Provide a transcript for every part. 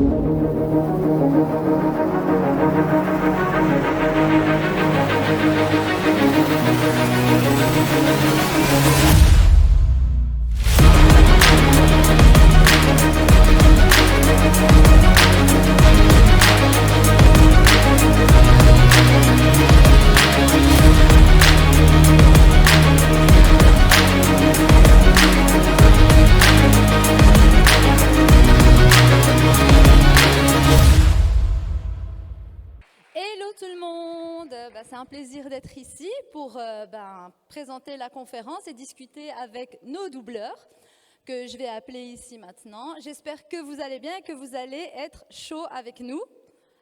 Hello tout le monde, c'est un plaisir d'être ici pour présenter la conférence et discuter avec nos doubleurs que je vais appeler ici maintenant. J'espère que vous allez bien et que vous allez être chaud avec nous.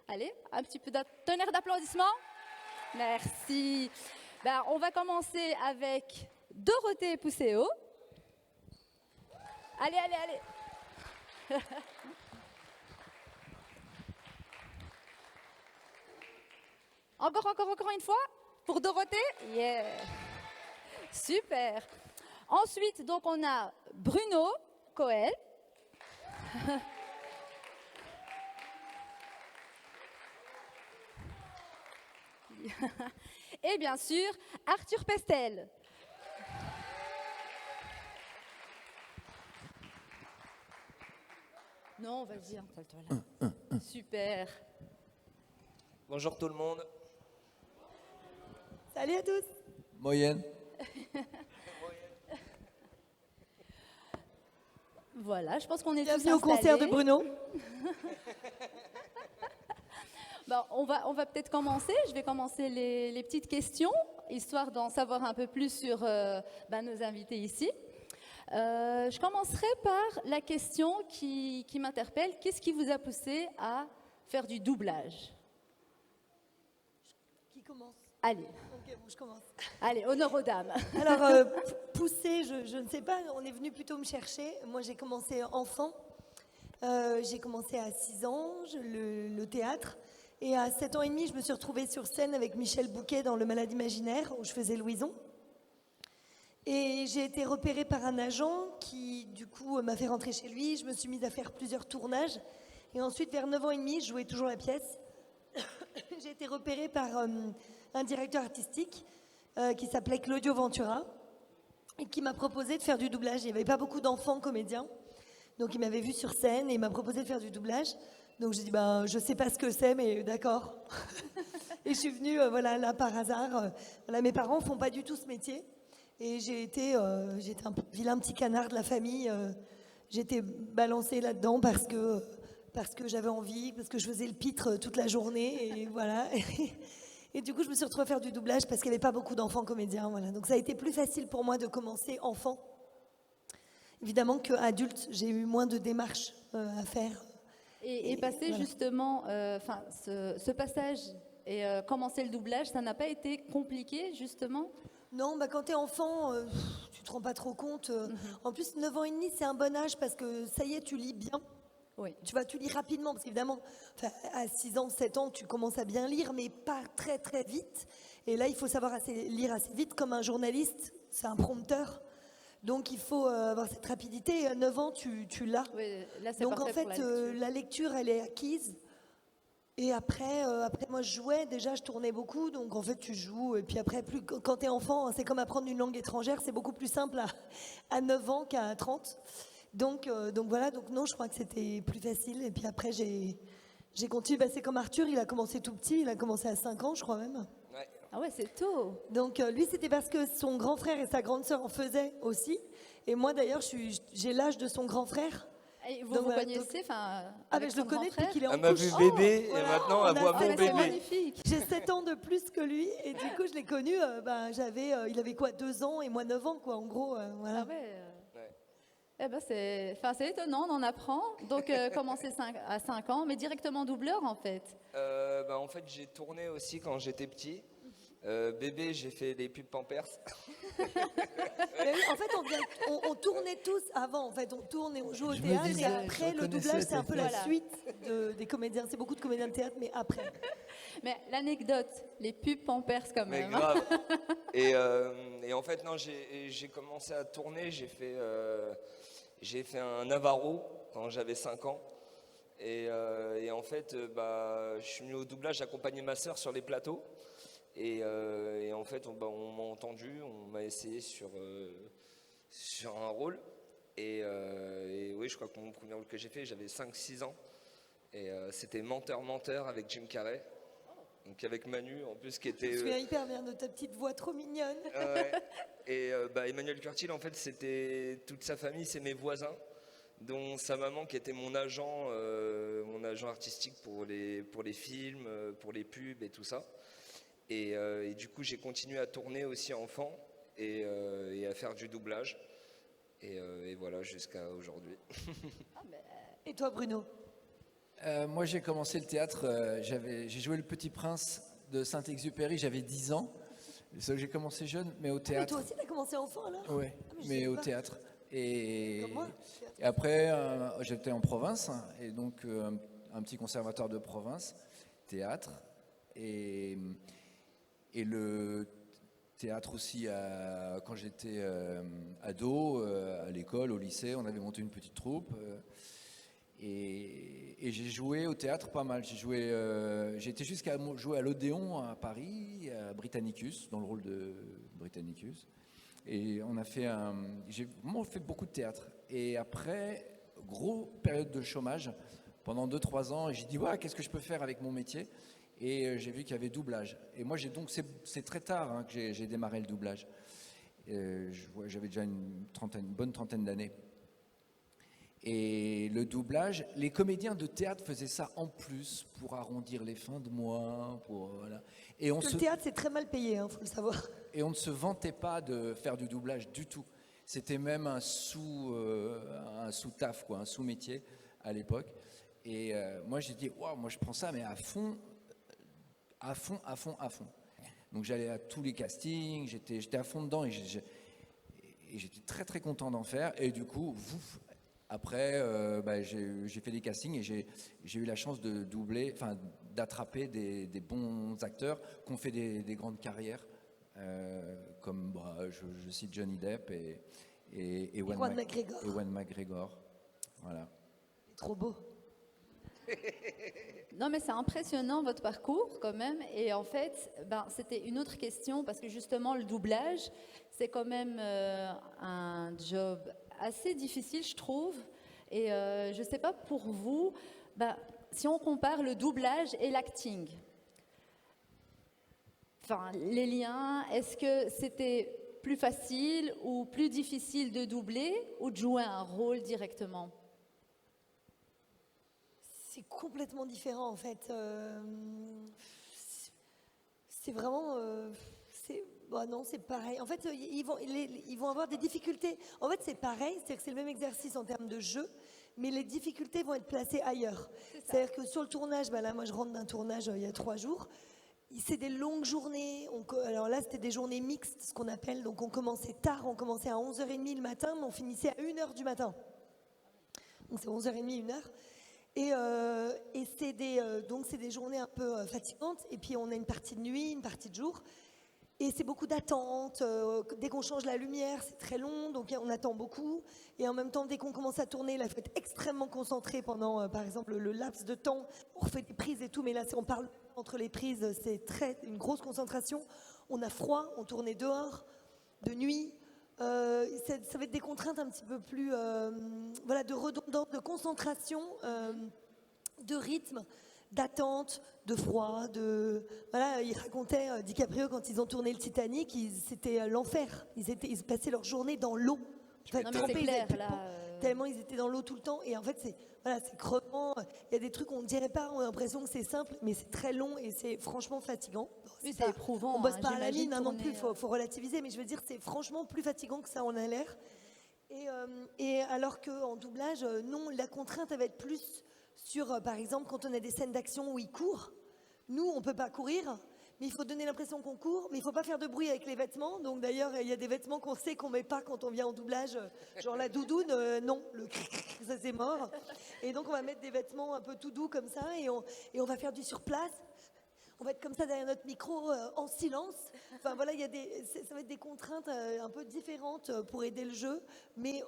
Allez, un petit peu de tonnerre d'applaudissements. Merci. On va commencer avec Dorothée Pousséo. Allez, allez, allez. Encore une fois pour Dorothée. Yeah. Super. Ensuite, donc, on a Bruno Coel. Et bien sûr, Arthur Pestel. Non, vas-y, installe-toi là. Super. Bonjour tout le monde. Salut à tous. Moyenne. Voilà, je pense qu'on est tous Bienvenue installés. au concert de Bruno. On va peut-être commencer. Je vais commencer les petites questions, histoire d'en savoir un peu plus sur nos invités ici. Je commencerai par la question qui m'interpelle. Qu'est-ce qui vous a poussé à faire du doublage ? Qui commence ? Allez. Ok, bon, je commence. Allez, honneur aux dames. Alors, pousser, je ne sais pas, on est venu plutôt me chercher. Moi, j'ai commencé enfant. J'ai commencé à 6 ans, le théâtre. Et à 7 ans et demi, je me suis retrouvée sur scène avec Michel Bouquet dans Le Malade imaginaire, où je faisais Louison. Et j'ai été repérée par un agent qui, du coup, m'a fait rentrer chez lui. Je me suis mise à faire plusieurs tournages. Et ensuite, vers 9 ans et demi, je jouais toujours la pièce. J'ai été repérée par un directeur artistique qui s'appelait Claudio Ventura et qui m'a proposé de faire du doublage. Il n'y avait pas beaucoup d'enfants comédiens. Donc, il m'avait vu sur scène et il m'a proposé de faire du doublage. Donc, j'ai dit, je ne sais pas ce que c'est, mais d'accord. Et je suis venue là par hasard. Mes parents ne font pas du tout ce métier. Et j'étais un vilain petit canard de la famille. J'étais balancée là-dedans parce que j'avais envie, parce que je faisais le pitre toute la journée. Et voilà. Et du coup, je me suis retrouvée à faire du doublage parce qu'il n'y avait pas beaucoup d'enfants comédiens. Voilà. Donc, ça a été plus facile pour moi de commencer enfant. Évidemment qu'adulte, j'ai eu moins de démarches à faire. Et passer voilà. Justement, ce passage et commencer le doublage, ça n'a pas été compliqué justement ? Non, quand t'es enfant, tu te rends pas trop compte. En plus, 9 ans et demi, c'est un bon âge parce que ça y est, tu lis bien. Oui. Tu lis rapidement parce qu'évidemment, à 6 ans, 7 ans, tu commences à bien lire, mais pas très très vite. Et là, il faut savoir lire assez vite. Comme un journaliste, c'est un prompteur. Donc, il faut avoir cette rapidité. Et à 9 ans, tu l'as. Oui, là, c'est donc, en fait, pour la lecture, elle est acquise. Et après, moi, je jouais. Déjà, je tournais beaucoup. Donc, en fait, tu joues. Et puis après, quand tu es enfant, c'est comme apprendre une langue étrangère. C'est beaucoup plus simple à 9 ans qu'à 30. Donc voilà. Donc, non, je crois que c'était plus facile. Et puis après, j'ai continué. C'est comme Arthur. Il a commencé tout petit. Il a commencé à 5 ans, je crois même. Ouais. Ah ouais, c'est tôt. Donc, lui, c'était parce que son grand frère et sa grande sœur en faisaient aussi. Et moi, d'ailleurs, j'ai l'âge de son grand frère. Et vous connaissez, je le connais depuis qu'il est en couche. Elle m'a vu bébé et maintenant elle voit mon bébé. Magnifique. J'ai 7 ans de plus que lui et du coup je l'ai connu, il avait quoi, 2 ans et moi 9 ans quoi, en gros. Voilà. Ah ouais. C'est étonnant, on en apprend. Donc commencer à 5 ans, mais directement doubleur en fait. En fait j'ai tourné aussi quand j'étais petit. Bébé, j'ai fait des pubs Pampers. En fait, on tournait tous avant. En fait, on tourne et on joue au théâtre. Et après, le doublage, c'est un peu la suite des comédiens. C'est beaucoup de comédiens de théâtre, mais après. Mais l'anecdote, les pubs Pampers quand même. Mais grave. Et en fait, non, j'ai commencé à tourner. J'ai fait un Navarro quand j'avais 5 ans. Et en fait, je suis venu au doublage accompagner ma sœur sur les plateaux. Et en fait, on m'a entendu, on m'a essayé sur un rôle. Et oui, je crois que mon premier rôle que j'ai fait, j'avais 5-6 ans. Et c'était Menteur avec Jim Carrey. Donc avec Manu, en plus, qui était... Je me souviens hyper bien de ta petite voix trop mignonne. Ouais. Et Emmanuel Curtil, en fait, c'était toute sa famille, c'est mes voisins, dont sa maman qui était mon agent artistique pour les films, pour les pubs et tout ça. Et du coup, j'ai continué à tourner aussi enfant et à faire du doublage. Et voilà, jusqu'à aujourd'hui. Et toi, Bruno? Moi, j'ai commencé le théâtre, j'ai joué Le Petit Prince de Saint-Exupéry, j'avais 10 ans. C'est que j'ai commencé jeune, mais au Mais théâtre. toi aussi, t'as commencé enfant alors? Oui, je mais savais au pas. théâtre. Et, Comme moi. et après, j'étais en province, et donc un petit conservatoire de province, théâtre. Et le théâtre aussi, quand j'étais ado, à l'école, au lycée, on avait monté une petite troupe. Et j'ai joué au théâtre pas mal. J'ai été jusqu'à jouer à l'Odéon à Paris, à Britannicus, dans le rôle de Britannicus. Et j'ai vraiment fait beaucoup de théâtre. Et après, grosse période de chômage, pendant 2-3 ans, et j'ai dit, ouais, qu'est-ce que je peux faire avec mon métier? Et j'ai vu qu'il y avait doublage. Et moi, c'est très tard que j'ai démarré le doublage. J'avais déjà une bonne trentaine d'années. Et le doublage, les comédiens de théâtre faisaient ça en plus pour arrondir les fins de mois, voilà. Parce que le théâtre, c'est très mal payé, faut le savoir. Et on ne se vantait pas de faire du doublage du tout. C'était même un sous-taf, un sous-métier à l'époque. Et moi, j'ai dit, waouh, moi je prends ça, mais à fond. Donc j'allais à tous les castings, j'étais à fond dedans et j'étais très très content d'en faire. Et du coup, après, j'ai fait des castings et j'ai eu la chance de doubler, d'attraper des bons acteurs qui ont fait des grandes carrières, comme je cite Johnny Depp et Ewan McGregor. Voilà. C'est trop beau. Non, mais c'est impressionnant votre parcours quand même. Et en fait, c'était une autre question parce que justement, le doublage, c'est quand même un job assez difficile, je trouve. Et je ne sais pas pour vous, si on compare le doublage et l'acting, les liens, est-ce que c'était plus facile ou plus difficile de doubler ou de jouer un rôle directement? C'est complètement différent en fait. C'est vraiment... non, c'est pareil. En fait, ils vont avoir des difficultés. En fait, c'est pareil, c'est-à-dire que c'est le même exercice en termes de jeu, mais les difficultés vont être placées ailleurs. C'est-à-dire que sur le tournage, là, moi, je rentre d'un tournage il y a 3 jours. C'est des longues journées. Alors là, c'était des journées mixtes, ce qu'on appelle. Donc, on commençait tard, on commençait à 11h30 le matin, mais on finissait à 1h du matin. Donc, c'est 11h30, 1h. Et c'est des journées un peu fatigantes. Et puis, on a une partie de nuit, une partie de jour. Et c'est beaucoup d'attentes. Dès qu'on change la lumière, c'est très long, donc on attend beaucoup. Et en même temps, dès qu'on commence à tourner, là, il faut être extrêmement concentré pendant, par exemple, le laps de temps. On refait des prises et tout, mais là, on parle entre les prises, c'est une grosse concentration. On a froid, on tournait dehors, de nuit. Ça va être des contraintes un petit peu plus, de redondance, de concentration, de rythme, d'attente, de froid, il racontait DiCaprio quand ils ont tourné le Titanic, c'était l'enfer. Ils passaient leur journée dans l'eau. Non, mais c'est clair, là. Tellement ils étaient dans l'eau tout le temps. Et en fait, c'est crevant. Il y a des trucs on ne dirait pas, on a l'impression que c'est simple, mais c'est très long et c'est franchement fatigant. Oui, c'est éprouvant. On bosse pas à la j'imagine, mine non plus, tourner, faut relativiser, mais je veux dire, c'est franchement plus fatigant que ça en a l'air. Et alors qu'en doublage, non, la contrainte, elle va être plus sur, par exemple, quand on a des scènes d'action où ils courent. Nous, on peut pas courir, mais il faut donner l'impression qu'on court, mais il faut pas faire de bruit avec les vêtements. Donc d'ailleurs, il y a des vêtements qu'on sait qu'on met pas quand on vient en doublage, genre la doudoune, non, ça c'est mort. Et donc on va mettre des vêtements un peu tout doux comme ça, et on va faire du sur place. On va être comme ça derrière notre micro, en silence. Enfin voilà, ça va être des contraintes un peu différentes pour aider le jeu, mais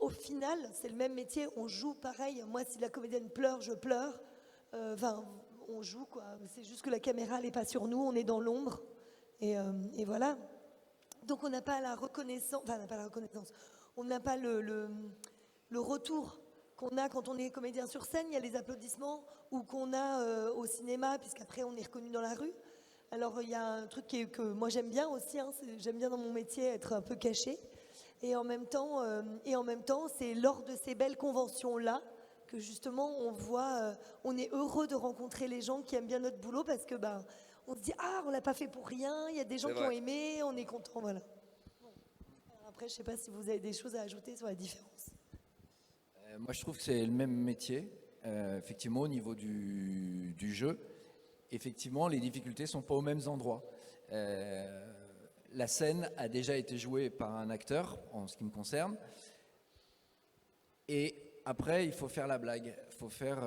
au final, c'est le même métier, on joue pareil. Moi, si la comédienne pleure, je pleure. Enfin, on joue, quoi. C'est juste que la caméra, elle n'est pas sur nous, on est dans l'ombre. Et voilà. Donc, on n'a pas la reconnaissance, enfin, on n'a pas la reconnaissance, on n'a pas le retour qu'on a quand on est comédien sur scène. Il y a les applaudissements, ou qu'on a au cinéma, puisqu'après, on est reconnu dans la rue. Alors, il y a un truc que moi, j'aime bien aussi, hein, j'aime bien dans mon métier être un peu caché. Et en même temps, c'est lors de ces belles conventions-là que justement on voit, on est heureux de rencontrer les gens qui aiment bien notre boulot, parce que on se dit on l'a pas fait pour rien. Il y a des gens C'est qui vrai. ont aimé, on est content, voilà. Bon. Alors après, je sais pas si vous avez des choses à ajouter sur la différence. Moi, je trouve que c'est le même métier. Effectivement, au niveau du jeu, effectivement, les difficultés sont pas aux mêmes endroits. La scène a déjà été jouée par un acteur, en ce qui me concerne. Et après, il faut faire la blague. Faut faire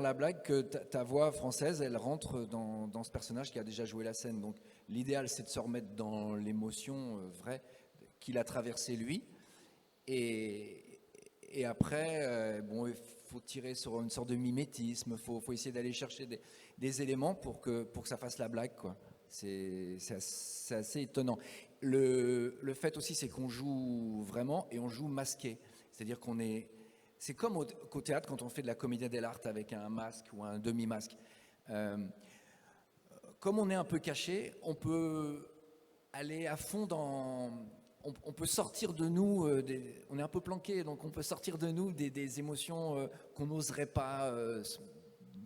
la blague que ta voix française, elle rentre dans ce personnage qui a déjà joué la scène. Donc, l'idéal, c'est de se remettre dans l'émotion vraie qu'il a traversée lui. Et après, il faut tirer sur une sorte de mimétisme. Faut essayer d'aller chercher des éléments pour que ça fasse la blague, quoi. C'est assez étonnant. Le fait aussi, c'est qu'on joue vraiment et on joue masqué. C'est-à-dire c'est comme qu'au théâtre, quand on fait de la commedia dell'arte avec un masque ou un demi-masque. Comme on est un peu caché, on peut aller à fond on peut sortir de nous, on est un peu planqué, donc on peut sortir de nous des émotions qu'on n'oserait pas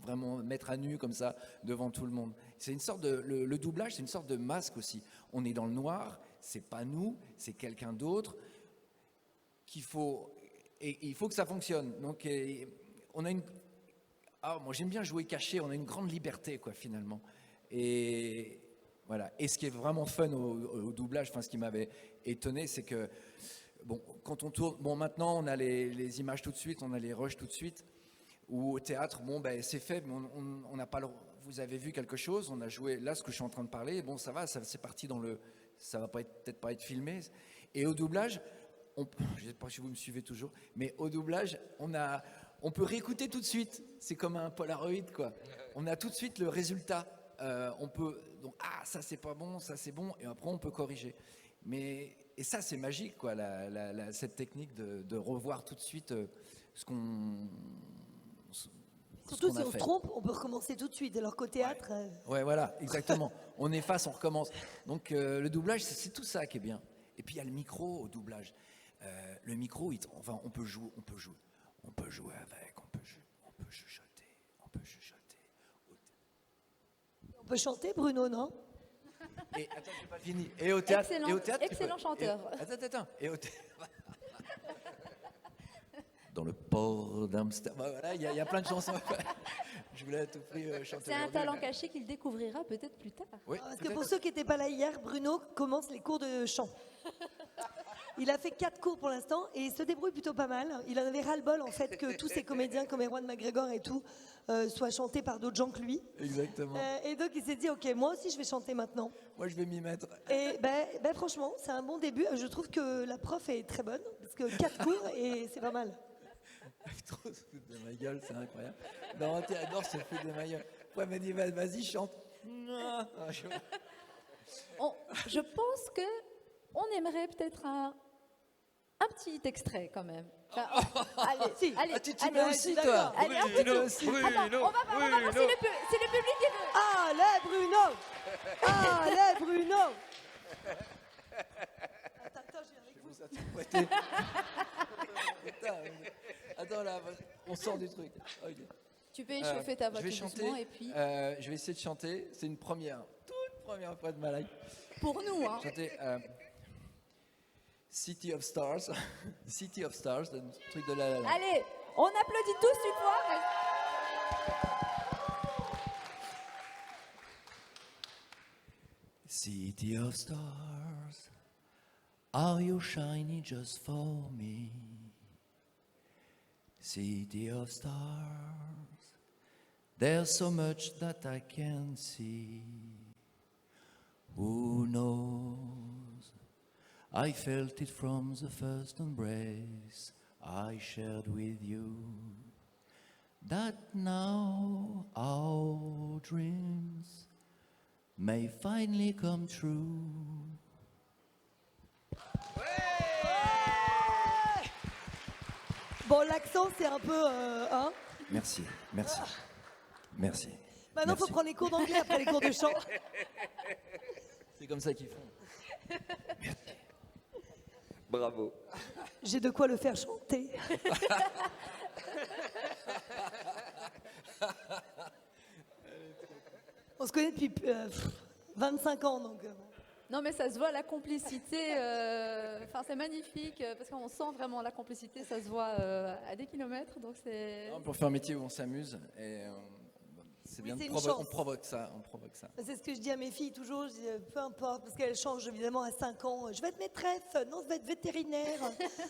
vraiment mettre à nu comme ça devant tout le monde. C'est une sorte le doublage, c'est une sorte de masque aussi. On est dans le noir, c'est pas nous, c'est quelqu'un d'autre il faut que ça fonctionne. Donc on a moi j'aime bien jouer caché, on a une grande liberté, quoi, finalement. Et voilà. Et ce qui est vraiment fun au doublage, ce qui m'avait étonné, c'est que quand on tourne, maintenant on a les images tout de suite, on a les rushs tout de suite. Ou au théâtre, c'est fait, mais on n'a pas vous avez vu quelque chose, on a joué là ce que je suis en train de parler, ça va, c'est parti ça va peut-être pas être filmé. Et au doublage, je ne sais pas si vous me suivez toujours, mais au doublage, on peut réécouter tout de suite. C'est comme un Polaroid, quoi. On a tout de suite le résultat. On peut ça c'est pas bon, ça c'est bon, et après on peut corriger. Et ça c'est magique, quoi, cette technique de revoir tout de suite ce qu'on Surtout si on se fait. trompe, on peut recommencer tout de suite. Alors qu'au théâtre, Ouais, voilà, exactement. On efface, on recommence. Donc le doublage, c'est tout ça qui est bien. Et puis il y a le micro au doublage. Le micro, on peut jouer avec, on peut chuchoter, on peut chanter, Bruno, non? Et attends, j'ai pas fini. Et au théâtre, Excellent chanteur. Attends. Et au théâtre. Dans le port d'Amsterdam. Voilà, il y a plein de chansons. Je voulais à tout prix chanter. C'est un aujourd'hui. talent caché qu'il découvrira peut-être plus tard. Oui, Parce que peut-être. pour ceux qui n'étaient pas là hier, Bruno commence les cours de chant. Il a fait 4 cours pour l'instant et il se débrouille plutôt pas mal. Il en avait ras-le-bol, en fait, que tous ces comédiens comme Erwan McGregor et tout soient chantés par d'autres gens que lui. Exactement. Et donc il s'est dit, ok, moi aussi je vais chanter maintenant. Moi, je vais m'y mettre. Et franchement, c'est un bon début. Je trouve que la prof est très bonne, parce que 4 cours et c'est pas mal. Trop se foutre de ma gueule, c'est incroyable. Non, Théodore se fout de ma gueule. Ouais, elle m'a dit, vas-y, chante. Non. Je pense que on aimerait peut-être un petit extrait quand même. Enfin, allez, allez, tu allez, mets aussi, toi. allez, un Bruno, petit. Bruno, Attends, on va voir si le public est venu. Allez, Bruno! Allez, Bruno! Attends, je viens avec vous. Vous interprétez. Putain, attends, là, on sort du truc. Ok. Tu peux échauffer ta voix Je vais tout chanter. doucement et puis Je vais essayer de chanter. C'est une première, toute première fois de ma life. pour nous, hein. Chanter City of Stars. City of Stars, le truc de La La Land. Allez, on applaudit tous une fois. City of stars, are you shining just for me? City of stars, there's so much that I can't see. Who knows? I felt it from the first embrace I shared with you. That now our dreams may finally come true. Bon, l'accent, c'est un peu... hein. Merci, merci, merci. Maintenant, il faut Merci. prendre les cours d'anglais après les cours de chant. C'est comme ça qu'ils font. Bravo. J'ai de quoi le faire chanter. On se connaît depuis 25 ans, donc... Non, mais ça se voit, la complicité, enfin, c'est magnifique, parce qu'on sent vraiment la complicité, ça se voit à des kilomètres, donc c'est... Non, pour faire un métier où on s'amuse, et c'est bien, c'est de une chance. on provoque ça, on provoque ça. C'est ce que je dis à mes filles toujours, je dis, peu importe, parce qu'elles changent évidemment à 5 ans. Je vais être maîtresse, non, je vais être vétérinaire,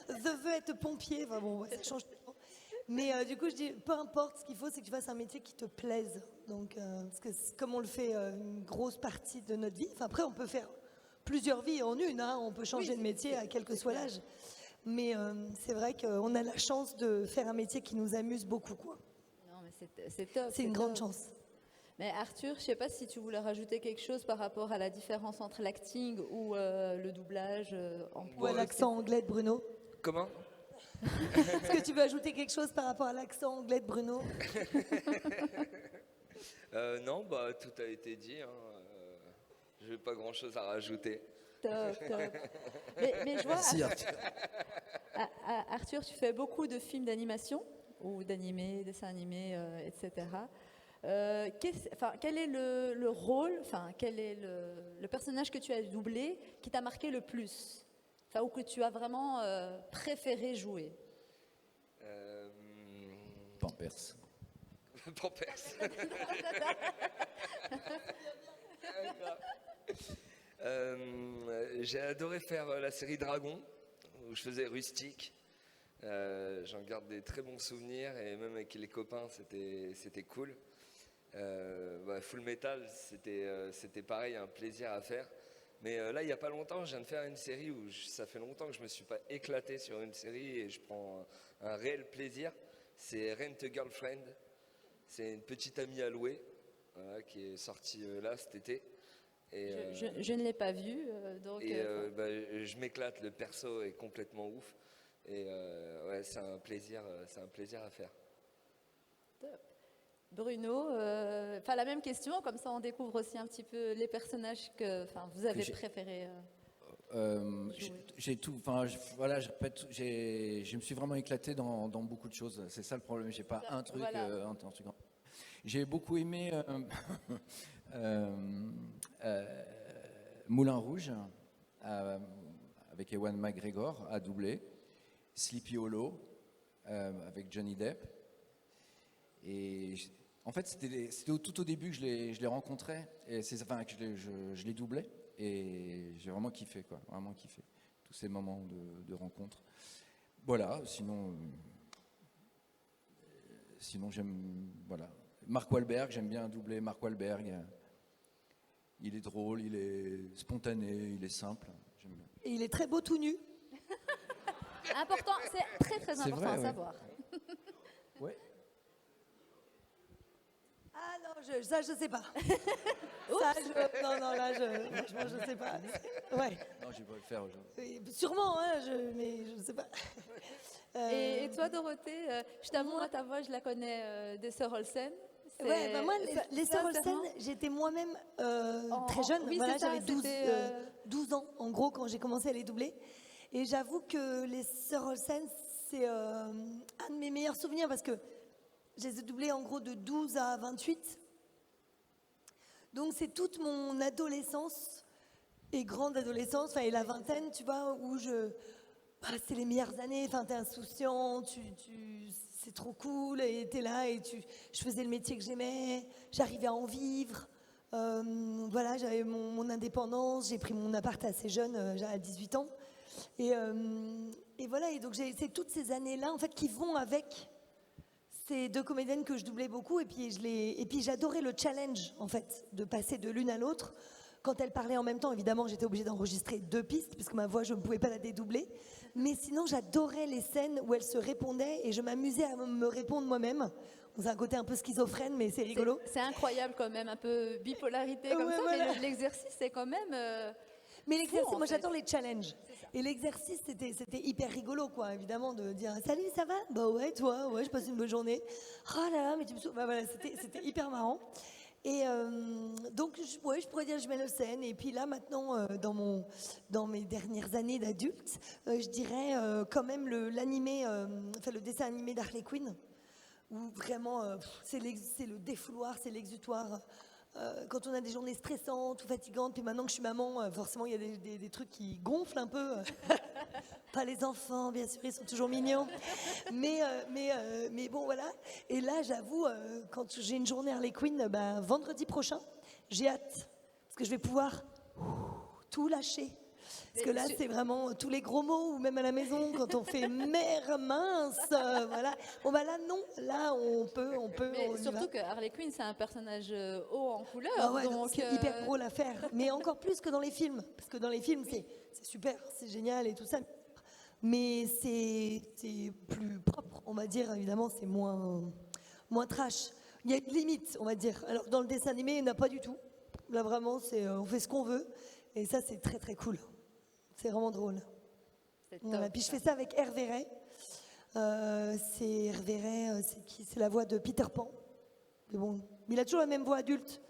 je veux être pompier, enfin bon, ça change tout le temps. Mais du coup, je dis, peu importe, ce qu'il faut, c'est que tu fasses un métier qui te plaise. Donc, parce que comme on le fait une grosse partie de notre vie, enfin, après, on peut faire plusieurs vies en une, hein, on peut changer de métier à quel que soit l'âge. Mais c'est vrai qu'on a la chance de faire un métier qui nous amuse beaucoup, quoi. Non, mais c'est top. C'est une grande top. chance. Mais Arthur, je ne sais pas si tu voulais rajouter quelque chose par rapport à la différence entre l'acting ou le doublage en Ou à l'accent anglais de Bruno. Comment? Est-ce que tu veux ajouter quelque chose par rapport à l'accent anglais de Bruno? Non, bah tout a été dit. Hein. Je n'ai pas grand-chose à rajouter. Top, top. Mais je vois, Merci Arthur. Arthur, tu fais beaucoup de films d'animation, ou d'animés, dessins animés, etc. Quel est le rôle, enfin, quel est le personnage que tu as doublé qui t'a marqué le plus, enfin, ou que tu as vraiment préféré jouer? Pampers. Pampers. J'ai adoré faire la série Dragon, où je faisais Rustique. J'en garde des très bons souvenirs, et même avec les copains, c'était cool. Full Metal, c'était pareil, un plaisir à faire. Mais là, il n'y a pas longtemps, je viens de faire une série où ça fait longtemps que je ne me suis pas éclaté sur une série, et je prends un réel plaisir. C'est Rent a Girlfriend. C'est une petite amie à louer, voilà, qui est sortie là cet été. Et, Je ne l'ai pas vu, donc... je m'éclate, le perso est complètement ouf. Et ouais, c'est un plaisir à faire. Top. Bruno, la même question, comme ça on découvre aussi un petit peu les personnages que vous avez préférés. J'ai tout, enfin voilà, je répète, je me suis vraiment éclaté dans beaucoup de choses. C'est ça le problème. J'ai pas un truc, voilà. un truc. J'ai beaucoup aimé Moulin Rouge avec Ewan McGregor à doubler, Sleepy Hollow avec Johnny Depp. Et en fait, c'était tout au début que je les rencontrais, et que je les doublais. Et j'ai vraiment kiffé, quoi, vraiment kiffé tous ces moments de rencontre. Voilà, sinon j'aime, voilà. Mark Wahlberg, j'aime bien doubler Mark Wahlberg. Il est drôle, il est spontané, il est simple. J'aime bien. Et il est très beau tout nu. Important, c'est très très important vrai, à ouais. savoir. Ouais. Ah non, ça je sais pas. Franchement, je sais pas. Ouais. Non, je vais pas le faire aujourd'hui. Sûrement, hein, mais je sais pas. Et toi, Dorothée, je t'avoue, moi, ta voix, je la connais des Sœurs Olsen. Ouais, bah moi, les Sœurs Olsen, j'étais moi-même très jeune. Oui, voilà, c'est ça, j'avais 12 ans, en gros, quand j'ai commencé à les doubler. Et j'avoue que les Sœurs Olsen, c'est un de mes meilleurs souvenirs parce que je les ai doublés en gros de 12 à 28. Donc c'est toute mon adolescence et grande adolescence, et la vingtaine, tu vois, où c'est les meilleures années, t'es insouciant, c'est trop cool, et t'es là, et je faisais le métier que j'aimais, j'arrivais à en vivre, voilà, j'avais mon indépendance, j'ai pris mon appart assez jeune, à 18 ans, et voilà, et donc c'est toutes ces années-là, en fait, qui vont avec ces deux comédiennes que je doublais beaucoup, et puis j'adorais le challenge, en fait, de passer de l'une à l'autre. quand elle parlait en même temps, évidemment, j'étais obligée d'enregistrer 2 pistes, puisque ma voix, je ne pouvais pas la dédoubler. Mais sinon, j'adorais les scènes où elle se répondait et je m'amusais à me répondre moi-même. C'est un côté un peu schizophrène, mais c'est rigolo. C'est incroyable quand même, un peu bipolarité comme Ouais, ça, voilà. mais l'exercice, c'est quand même... Mais l'exercice, en moi fait. j'adore les challenges. Et l'exercice, c'était hyper rigolo, quoi, évidemment, de dire salut, ça va? Bah ouais, toi, ouais, je passe une bonne journée. Oh là là, mais tu me souviens. Bah voilà, c'était hyper marrant. Et donc, je pourrais dire je mets le scène. Et puis là, maintenant, dans mes dernières années d'adulte, je dirais quand même le dessin animé d'Harley Quinn, où vraiment, c'est le défouloir, c'est l'exutoire. Quand on a des journées stressantes ou fatigantes, puis maintenant que je suis maman, forcément il y a des trucs qui gonflent un peu. Pas les enfants, bien sûr, ils sont toujours mignons. Mais bon, voilà. Et là, j'avoue, quand j'ai une journée Harley Quinn, vendredi prochain, j'ai hâte. Parce que je vais pouvoir tout lâcher. Parce que là, c'est vraiment tous les gros mots, ou même à la maison, quand on fait mère mince, voilà. Bon, là, non, là, on peut. Mais On y surtout va. que Harley Quinn, c'est un personnage haut en couleur. Ah ouais, non, donc, c'est hyper drôle à faire, mais encore plus que dans les films, parce que dans les films c'est super, c'est génial et tout ça, mais c'est plus propre, on va dire, évidemment, c'est moins trash. Il y a une limite, on va dire. Alors dans le dessin animé, il n'y en a pas du tout. Là vraiment, on fait ce qu'on veut, et ça c'est très très cool. C'est vraiment drôle. c'est top. Voilà. Puis je fais ça avec Hervé Ray. C'est Hervé Ray, c'est qui? C'est la voix de Peter Pan. Mais bon, il a toujours la même voix adulte.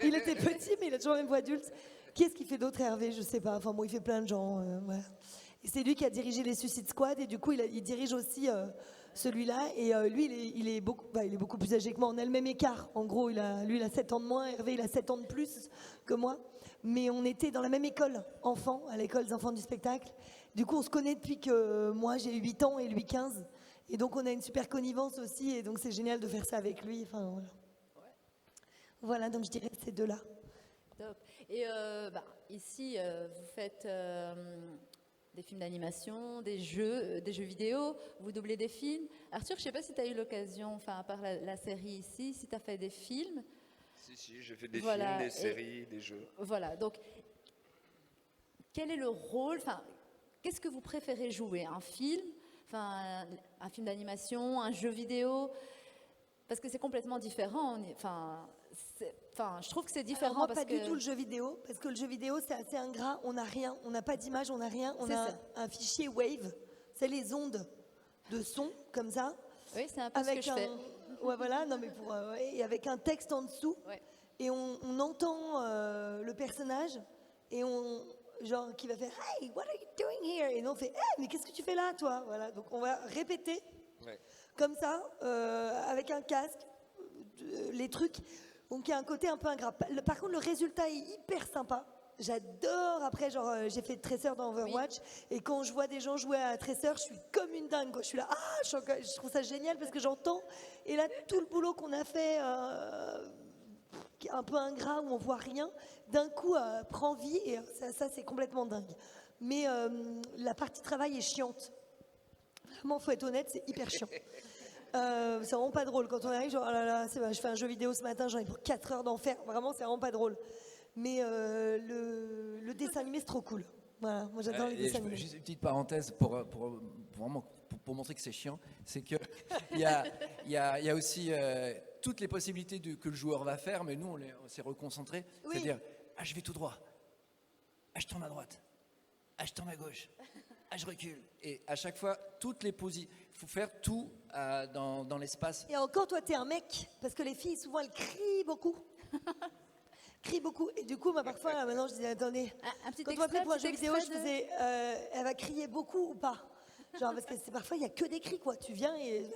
Il était petit, mais il a toujours la même voix adulte. Qui est-ce qui fait d'autres Hervé? Je sais pas. Enfin bon, il fait plein de gens. Voilà. Et c'est lui qui a dirigé les Suicide Squad, et du coup, il dirige aussi celui-là. Et lui, il est beaucoup plus âgé que moi. On a le même écart. En gros, lui, il a 7 ans de moins. Hervé, il a 7 ans de plus que moi. Mais on était dans la même école, enfants, à l'école des enfants du spectacle. Du coup, on se connaît depuis que moi, j'ai 8 ans et lui 15. Et donc, on a une super connivence aussi. Et donc, c'est génial de faire ça avec lui. Enfin, voilà. Voilà, donc je dirais ces deux-là. Top. Et ici, vous faites des films d'animation, des jeux vidéo, vous doublez des films. Arthur, je ne sais pas si tu as eu l'occasion, enfin, à part la série ici, si tu as fait des films. Si, j'ai fait des Voilà, films, des séries, des jeux. Voilà, donc, quel est le rôle, enfin, qu'est-ce que vous préférez jouer? Un film, enfin, un film d'animation, un jeu vidéo? Parce que c'est complètement différent. Je trouve que c'est différent. Alors moi, parce pas que... du tout le jeu vidéo, parce que le jeu vidéo, c'est assez ingrat. On n'a rien, on n'a pas d'image, on n'a rien. On C'est a ça. un fichier Wave, c'est les ondes de son, comme ça. Oui, c'est un peu ce que je fais. Ouais, voilà, non mais et avec un texte en dessous. Ouais. Et on entend le personnage, et genre, qui va faire « Hey, what are you doing here ?» Et nous, on fait « Hey, mais qu'est-ce que tu fais là, toi ?» Voilà, donc on va répéter, Ouais. comme ça, avec un casque, les trucs. Donc il y a un côté un peu ingrat. Par contre, le résultat est hyper sympa. J'adore. Après, genre, j'ai fait Tracer dans Overwatch, et quand je vois des gens jouer à Tracer, je suis comme une dingue, quoi. Je suis là, je trouve ça génial parce que j'entends. Et là, tout le boulot qu'on a fait, qui est un peu ingrat, où on voit rien, d'un coup prend vie, et ça c'est complètement dingue. Mais la partie travail est chiante. Vraiment, faut être honnête, c'est hyper chiant. C'est vraiment pas drôle quand on arrive, genre, oh là là, c'est vrai, je fais un jeu vidéo ce matin, j'en ai pour 4 heures d'enfer. Vraiment, c'est vraiment pas drôle. Mais le dessin animé, c'est trop cool. Voilà, moi j'adore les dessins animés. Juste une petite parenthèse pour montrer que c'est chiant, c'est que il y a aussi toutes les possibilités que le joueur va faire, mais nous on s'est reconcentré, Oui. c'est-à-dire je vais tout droit, je tourne à droite, je tourne à gauche, je recule, et à chaque fois toutes les positions, il faut faire tout dans l'espace. Et encore, toi, t'es un mec, parce que les filles, souvent, elles crient beaucoup. Crient beaucoup. Et du coup, moi, parfois, là, maintenant, je disais, attendez, Un petit quand on m'appelait pour un jeu petit vidéo, je extrait de- faisais, elle va crier beaucoup ou pas? Genre, parce que parfois, il n'y a que des cris, quoi. Tu viens et...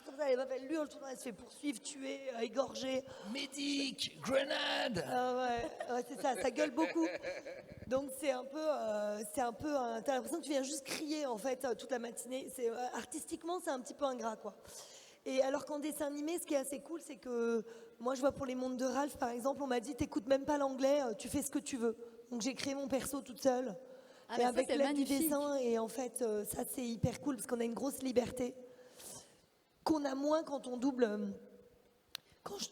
Comme ça, elle m'appelle, lui, elle se fait poursuivre, tuer, égorger. Médic, grenade. Ouais, c'est ça, ça gueule beaucoup. Donc c'est un peu, t'as l'impression que tu viens juste crier en fait toute la matinée. Artistiquement, c'est un petit peu ingrat, quoi. Et alors qu'en dessin animé, ce qui est assez cool, c'est que moi, je vois pour les mondes de Ralph, par exemple, on m'a dit, t'écoutes même pas l'anglais, tu fais ce que tu veux. Donc j'ai créé mon perso toute seule, Ah, et mais ça, avec c'est l'aide du magnifique. dessin. Et en fait, ça c'est hyper cool parce qu'on a une grosse liberté qu'on a moins quand on double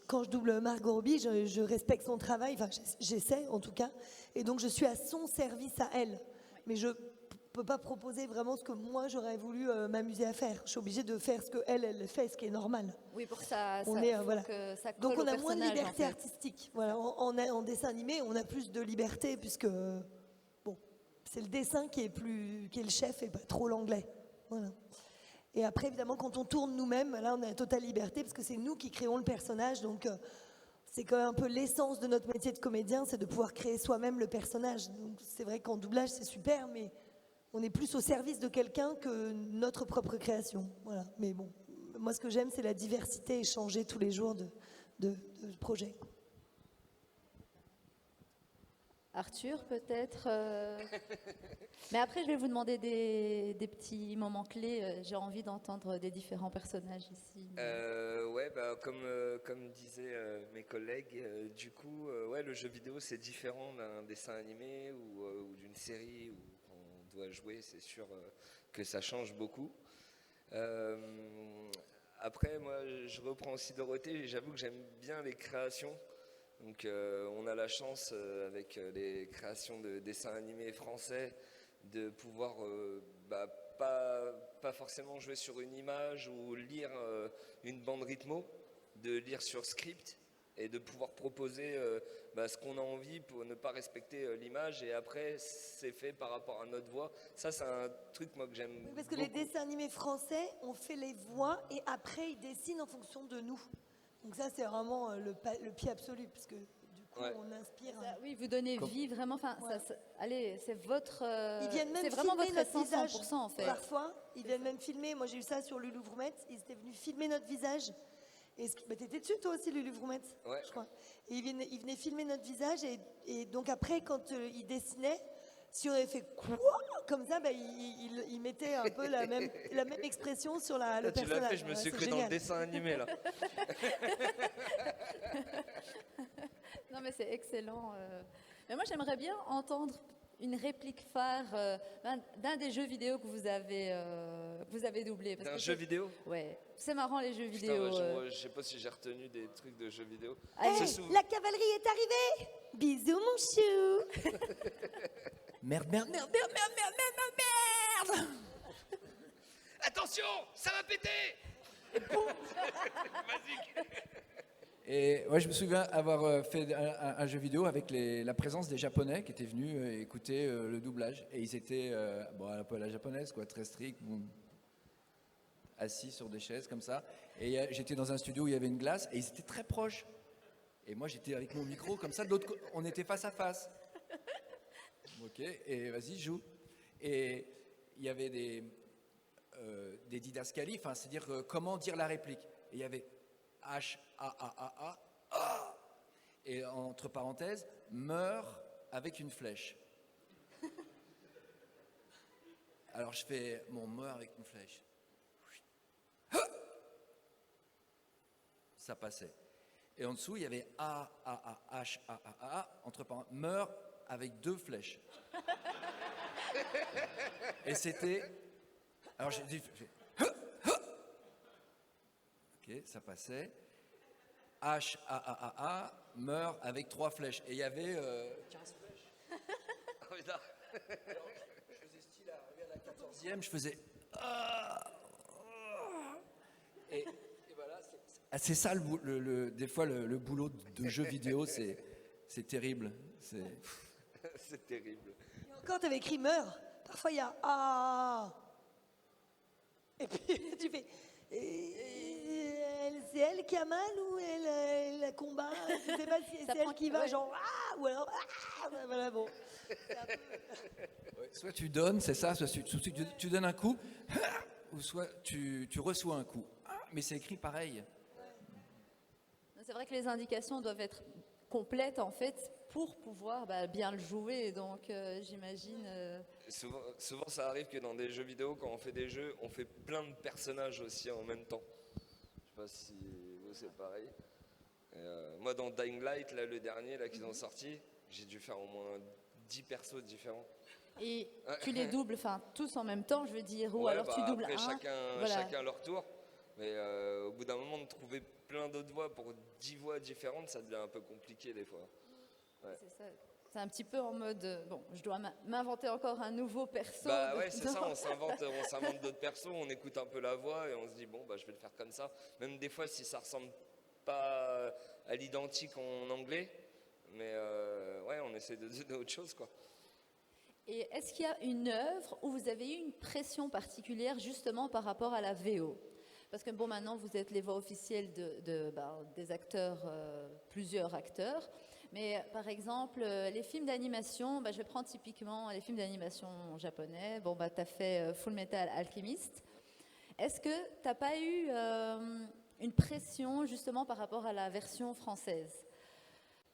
quand je double Margot Robbie, je respecte son travail, enfin j'essaie en tout cas, et donc je suis à son service à elle. Mais je peux pas proposer vraiment ce que moi j'aurais voulu m'amuser à faire. Je suis obligée de faire ce qu'elle fait, ce qui est normal. Oui, pour que ça, On ça, est, faut voilà. que ça colle Donc on au a moins de personnage, en liberté fait. artistique. Voilà, en dessin animé, on a plus de liberté puisque bon, c'est le dessin qui est le chef et pas trop l'anglais. Voilà. Et après, évidemment, quand on tourne nous-mêmes, là, on a une totale liberté parce que c'est nous qui créons le personnage. Donc, c'est quand même un peu l'essence de notre métier de comédien, c'est de pouvoir créer soi-même le personnage. Donc, c'est vrai qu'en doublage, c'est super, mais on est plus au service de quelqu'un que notre propre création. Voilà. Mais bon, moi, ce que j'aime, c'est la diversité et changer tous les jours de projets. Arthur, peut-être Mais après, je vais vous demander des petits moments clés. J'ai envie d'entendre des différents personnages ici. Ouais, bah, comme disaient mes collègues, du coup, ouais, le jeu vidéo c'est différent d'un dessin animé ou d'une série où on doit jouer, c'est sûr que ça change beaucoup. Après, moi, je reprends aussi Dorothée, et j'avoue que j'aime bien les créations. Donc, on a la chance, avec les créations de dessins animés français, de pouvoir pas forcément jouer sur une image ou lire une bande rythmo, de lire sur script et de pouvoir proposer ce qu'on a envie pour ne pas respecter l'image, et après c'est fait par rapport à notre voix. Ça, c'est un truc moi que j'aime Oui, parce que beaucoup. les dessins animés français, on fait les voix et après, ils dessinent en fonction de nous. Donc ça, c'est vraiment le pied absolu, parce que du coup, Ouais. on inspire. Oui, vous donnez vie vraiment. Enfin, allez, c'est votre. Ils viennent même c'est vraiment filmer votre notre essence visage. 100% en fait. Parfois, ils viennent même filmer. Moi, j'ai eu ça sur Lulu Vroumette. Ils étaient venus filmer notre visage. Et t'étais dessus toi aussi, Lulu Vroumette, Ouais. je crois. Et ils venaient filmer notre visage. Et donc après, quand ils dessinaient, si on avait fait quoi comme ça, ils mettaient un peu la même expression sur le Ah, tu personnage. l'as fait, je me Ouais, suis c'est cru dans le génial. dessin animé là. Non, mais c'est excellent. Mais moi, j'aimerais bien entendre une réplique phare d'un des jeux vidéo que vous avez doublé. Parce D'un que jeu vidéo. Ouais, c'est marrant les jeux Putain, vidéo. je sais pas si j'ai retenu des trucs de jeux vidéo. Allez, Hey, Se sou- la cavalerie est arrivée. Bisous, mon chou. Merde, merde, merde, merde, merde, merde, merde, merde. Attention, ça va péter. Et ouais, je me souviens avoir fait un jeu vidéo avec la présence des Japonais qui étaient venus écouter le doublage. Et ils étaient un peu à la japonaise, quoi, très stricts, assis sur des chaises comme ça. Et j'étais dans un studio où il y avait une glace et ils étaient très proches. Et moi, j'étais avec mon micro comme ça, de l'autre côté, on était face à face. Ok, et vas-y, joue. Et il y avait des didascalies, c'est-à-dire comment dire la réplique. Et il y avait H-A-A-A-A, et entre parenthèses, meurt avec une flèche. Alors je fais mon meurt avec une flèche. Ça passait. Et en dessous, il y avait A-A-A-H-A-A-A, entre parenthèses, meurt avec 2 flèches. Et c'était... Alors j'ai dit... Ok, ça passait. H-A-A-A-A meurt avec 3 flèches. Et il y avait 15 flèches. Oh, putain. Je faisais style arrivé à la 14e, je faisais... Et voilà, c'est ça, des fois, le boulot de jeu vidéo, c'est terrible. C'est terrible. Et encore, tu avais écrit meurt. Parfois, il y a ah. Et puis, tu fais. C'est elle qui a mal ou elle combat? Je ne sais pas si c'est elle qui va, genre ah, ou alors ah. Voilà, bon. Ouais, soit tu donnes, c'est ça, soit tu donnes un coup, ou soit tu reçois un coup. Mais c'est écrit pareil. c'est vrai que les indications doivent être complètes en fait pour pouvoir bien le jouer. Donc j'imagine. Souvent, ça arrive que dans des jeux vidéo, quand on fait des jeux, on fait plein de personnages aussi en même temps. Je sais pas si vous c'est pareil. Moi, dans Dying Light, là, le dernier là qu'ils ont sorti, j'ai dû faire au moins 10 persos différents. Et tu les doubles, tous en même temps, je veux dire, ou Ouais, alors tu doubles après, un. chacun leur tour. Mais au bout d'un moment, de trouver plein d'autres voix pour 10 voix différentes, ça devient un peu compliqué des fois. Ouais. C'est ça. C'est un petit peu en mode, bon, je dois m'inventer encore un nouveau perso. Bah ouais, c'est ça, on s'invente d'autres persos, on écoute un peu la voix et on se dit, bon, bah je vais le faire comme ça. Même des fois, si ça ressemble pas à l'identique en anglais, mais ouais, on essaie de donner autre chose, quoi. Et est-ce qu'il y a une œuvre où vous avez eu une pression particulière justement par rapport à la VO? Parce que bon, maintenant vous êtes les voix officielles des acteurs, plusieurs acteurs. Mais par exemple, les films d'animation, je vais prendre typiquement les films d'animation japonais. Bon, tu as fait Full Metal Alchemist. Est-ce que tu n'as pas eu une pression justement par rapport à la version française?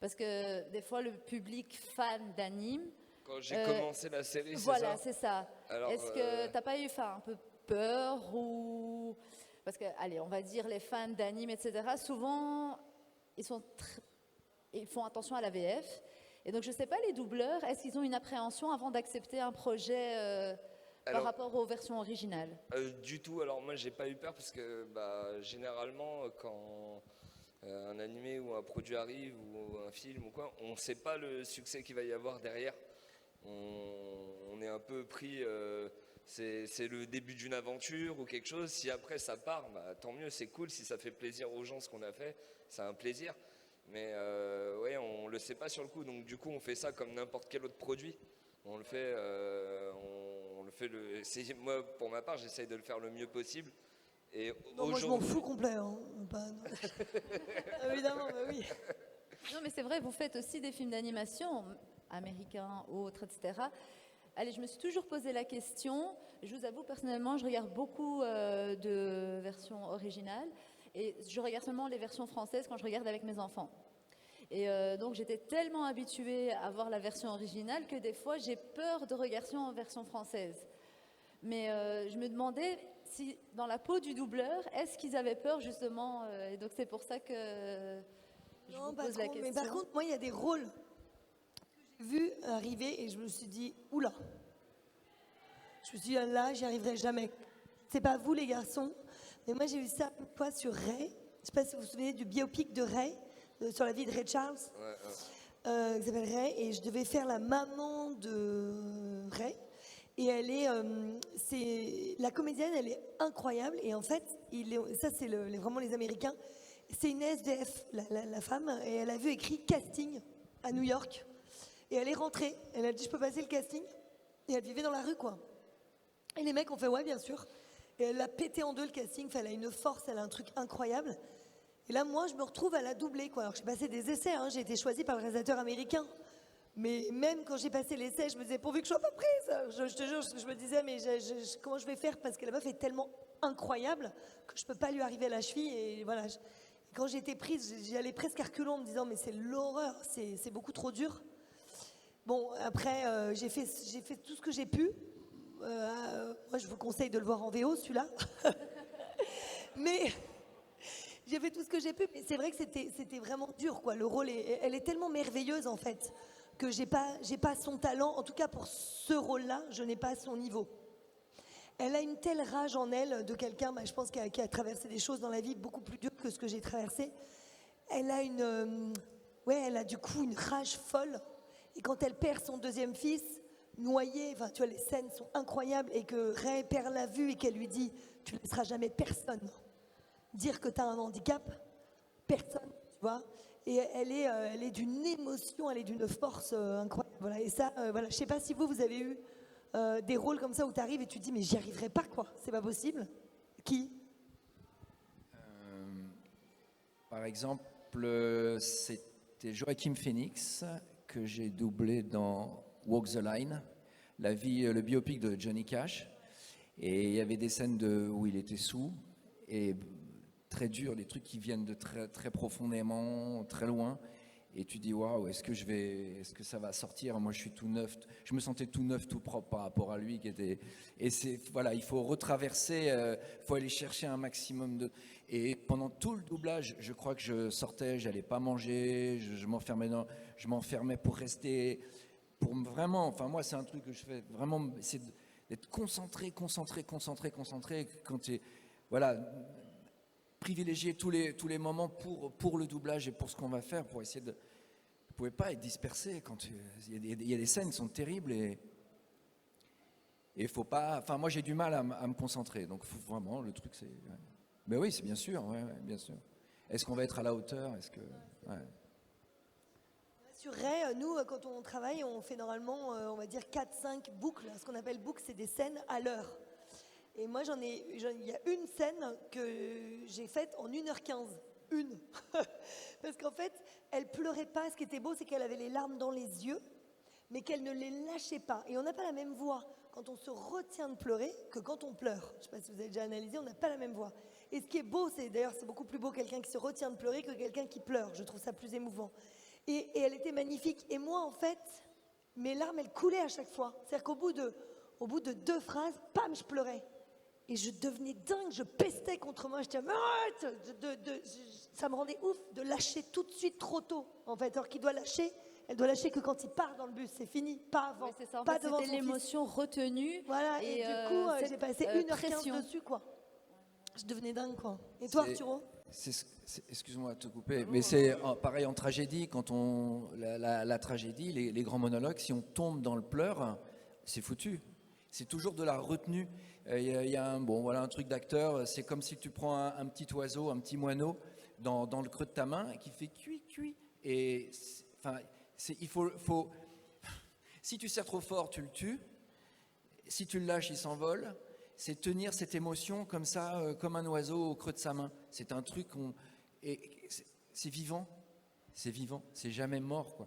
Parce que des fois, le public fan d'anime... Quand j'ai commencé la série, c'est ça? Voilà, c'est ça. Alors, est-ce que tu n'as pas eu un peu peur ou... Parce que, allez, on va dire les fans d'anime, etc., souvent, ils font attention à la VF. Et donc, je ne sais pas, les doubleurs, est-ce qu'ils ont une appréhension avant d'accepter un projet par rapport aux versions originales? Du tout. Alors, moi, j'ai pas eu peur parce que généralement, quand un animé ou un produit arrive ou un film ou quoi, on ne sait pas le succès qu'il va y avoir derrière. On est un peu pris... c'est le début d'une aventure ou quelque chose. Si après ça part, tant mieux, c'est cool. Si ça fait plaisir aux gens ce qu'on a fait, c'est un plaisir. Mais ouais, on le sait pas sur le coup. Donc du coup, on fait ça comme n'importe quel autre produit. On le fait, moi, pour ma part, j'essaye de le faire le mieux possible. Et non, moi je m'en fous complet. Hein. Évidemment, oui. Non, mais c'est vrai, vous faites aussi des films d'animation américains, autres, etc. Allez, je me suis toujours posé la question. Je vous avoue, personnellement, je regarde beaucoup de versions originales et je regarde seulement les versions françaises quand je regarde avec mes enfants. Et donc, j'étais tellement habituée à voir la version originale que des fois, j'ai peur de regarder en version française. Mais je me demandais si, dans la peau du doubleur, est-ce qu'ils avaient peur justement et donc, c'est pour ça que je vous pose la question. Mais par contre, moi, il y a des rôles vu arriver et je me suis dit oula, je me suis dit là j'y arriverai jamais. C'est pas vous les garçons, mais moi j'ai eu ça une fois sur Ray. Je sais pas si vous vous souvenez du biopic de Ray sur la vie de Ray Charles, qui s'appelle Ray, et je devais faire la maman de Ray et elle est la comédienne, elle est incroyable et en fait ça c'est vraiment les Américains, c'est une SDF la femme et elle a vu écrit casting à New York. Et elle est rentrée, elle a dit je peux passer le casting. Et elle vivait dans la rue quoi. Et les mecs ont fait ouais bien sûr. Et elle a pété en deux le casting, elle a une force, elle a un truc incroyable. Et là moi je me retrouve à la doubler quoi. Alors j'ai passé des essais, hein, j'ai été choisie par le réalisateur américain. Mais même quand j'ai passé l'essai, je me disais pourvu que je sois pas prise. Je te jure, je me disais mais comment je vais faire parce que la meuf est tellement incroyable que je peux pas lui arriver à la cheville. Et voilà. Quand j'ai été prise, j'y allais presque à reculons en me disant mais c'est l'horreur, c'est beaucoup trop dur. Bon, après, j'ai fait tout ce que j'ai pu. Moi, je vous conseille de le voir en VO, celui-là. Mais j'ai fait tout ce que j'ai pu. Mais c'est vrai que c'était vraiment dur, quoi. Le rôle, elle est tellement merveilleuse, en fait, que j'ai pas son talent. En tout cas, pour ce rôle-là, je n'ai pas son niveau. Elle a une telle rage en elle de quelqu'un, je pense, qui a traversé des choses dans la vie beaucoup plus dures que ce que j'ai traversé. Elle a elle a du coup une rage folle. Et quand elle perd son deuxième fils, noyé, enfin tu vois, les scènes sont incroyables et que Ray perd la vue et qu'elle lui dit « Tu ne laisseras jamais personne dire que tu as un handicap. » Personne, tu vois. Et elle est d'une émotion, elle est d'une force incroyable. Voilà. Et ça, voilà. Je ne sais pas si vous avez eu des rôles comme ça où tu arrives et tu te dis « Mais j'y arriverai pas, quoi. C'est pas possible. » Qui Par exemple, c'était Joaquin Phoenix que j'ai doublé dans Walk the Line, le biopic de Johnny Cash. Et il y avait des scènes où il était sous et très dur, des trucs qui viennent de très, très profondément, très loin. Et tu dis waouh, est-ce que ça va sortir? Moi, je suis tout neuf. Je me sentais tout neuf, tout propre par rapport à lui. Et voilà, il faut retraverser, il faut aller chercher un maximum de. Et pendant tout le doublage, je crois que je sortais, j'allais pas manger, je m'enfermais pour rester, pour vraiment. Enfin, moi, c'est un truc que je fais vraiment, c'est d'être concentré. Quand voilà. privilégier tous les moments pour le doublage et pour ce qu'on va faire, pour essayer de... Vous ne pouvez pas être dispersé quand il y a des scènes qui sont terribles et il faut pas... Enfin, moi, j'ai du mal à me concentrer. Donc, vraiment, le truc, c'est... Ouais. Mais oui, c'est bien sûr, ouais, bien sûr. Est-ce qu'on va être à la hauteur? Est-ce que... Ouais. Sur Ray, nous, quand on travaille, on fait normalement, on va dire 4-5 boucles. Ce qu'on appelle boucles, c'est des scènes à l'heure. Et moi, il y a une scène que j'ai faite en 1h15. Une. Parce qu'en fait, elle pleurait pas. Ce qui était beau, c'est qu'elle avait les larmes dans les yeux, mais qu'elle ne les lâchait pas. Et on n'a pas la même voix quand on se retient de pleurer que quand on pleure. Je ne sais pas si vous avez déjà analysé, on n'a pas la même voix. Et ce qui est beau, c'est beaucoup plus beau quelqu'un qui se retient de pleurer que quelqu'un qui pleure. Je trouve ça plus émouvant. Et elle était magnifique. Et moi, en fait, mes larmes, elles coulaient à chaque fois. C'est-à-dire qu'au bout de 2 phrases, pam, je pleurais. Et je devenais dingue, je pestais contre moi. Je disais, arrête. Ça me rendait ouf de lâcher tout de suite trop tôt. En fait, alors qu'il doit lâcher, elle doit lâcher que quand il part dans le bus. C'est fini, pas avant. Oui, c'est ça. En pas fait, devant c'était son fils. l'émotion retenue. Voilà, et du coup, j'ai passé 1h15 pression. dessus, quoi. Je devenais dingue, quoi. Et toi, Arturo? Excuse-moi de te couper, mais c'est pareil en tragédie. Quand la tragédie, les grands monologues, si on tombe dans le pleur, c'est foutu. C'est toujours de la retenue. Il y a un truc d'acteur. C'est comme si tu prends un petit oiseau, un petit moineau dans le creux de ta main et qui fait cuit. Et il faut. Si tu serres trop fort, tu le tues. Si tu le lâches, il s'envole. C'est tenir cette émotion comme ça, comme un oiseau au creux de sa main. C'est un truc, c'est vivant, c'est jamais mort, quoi.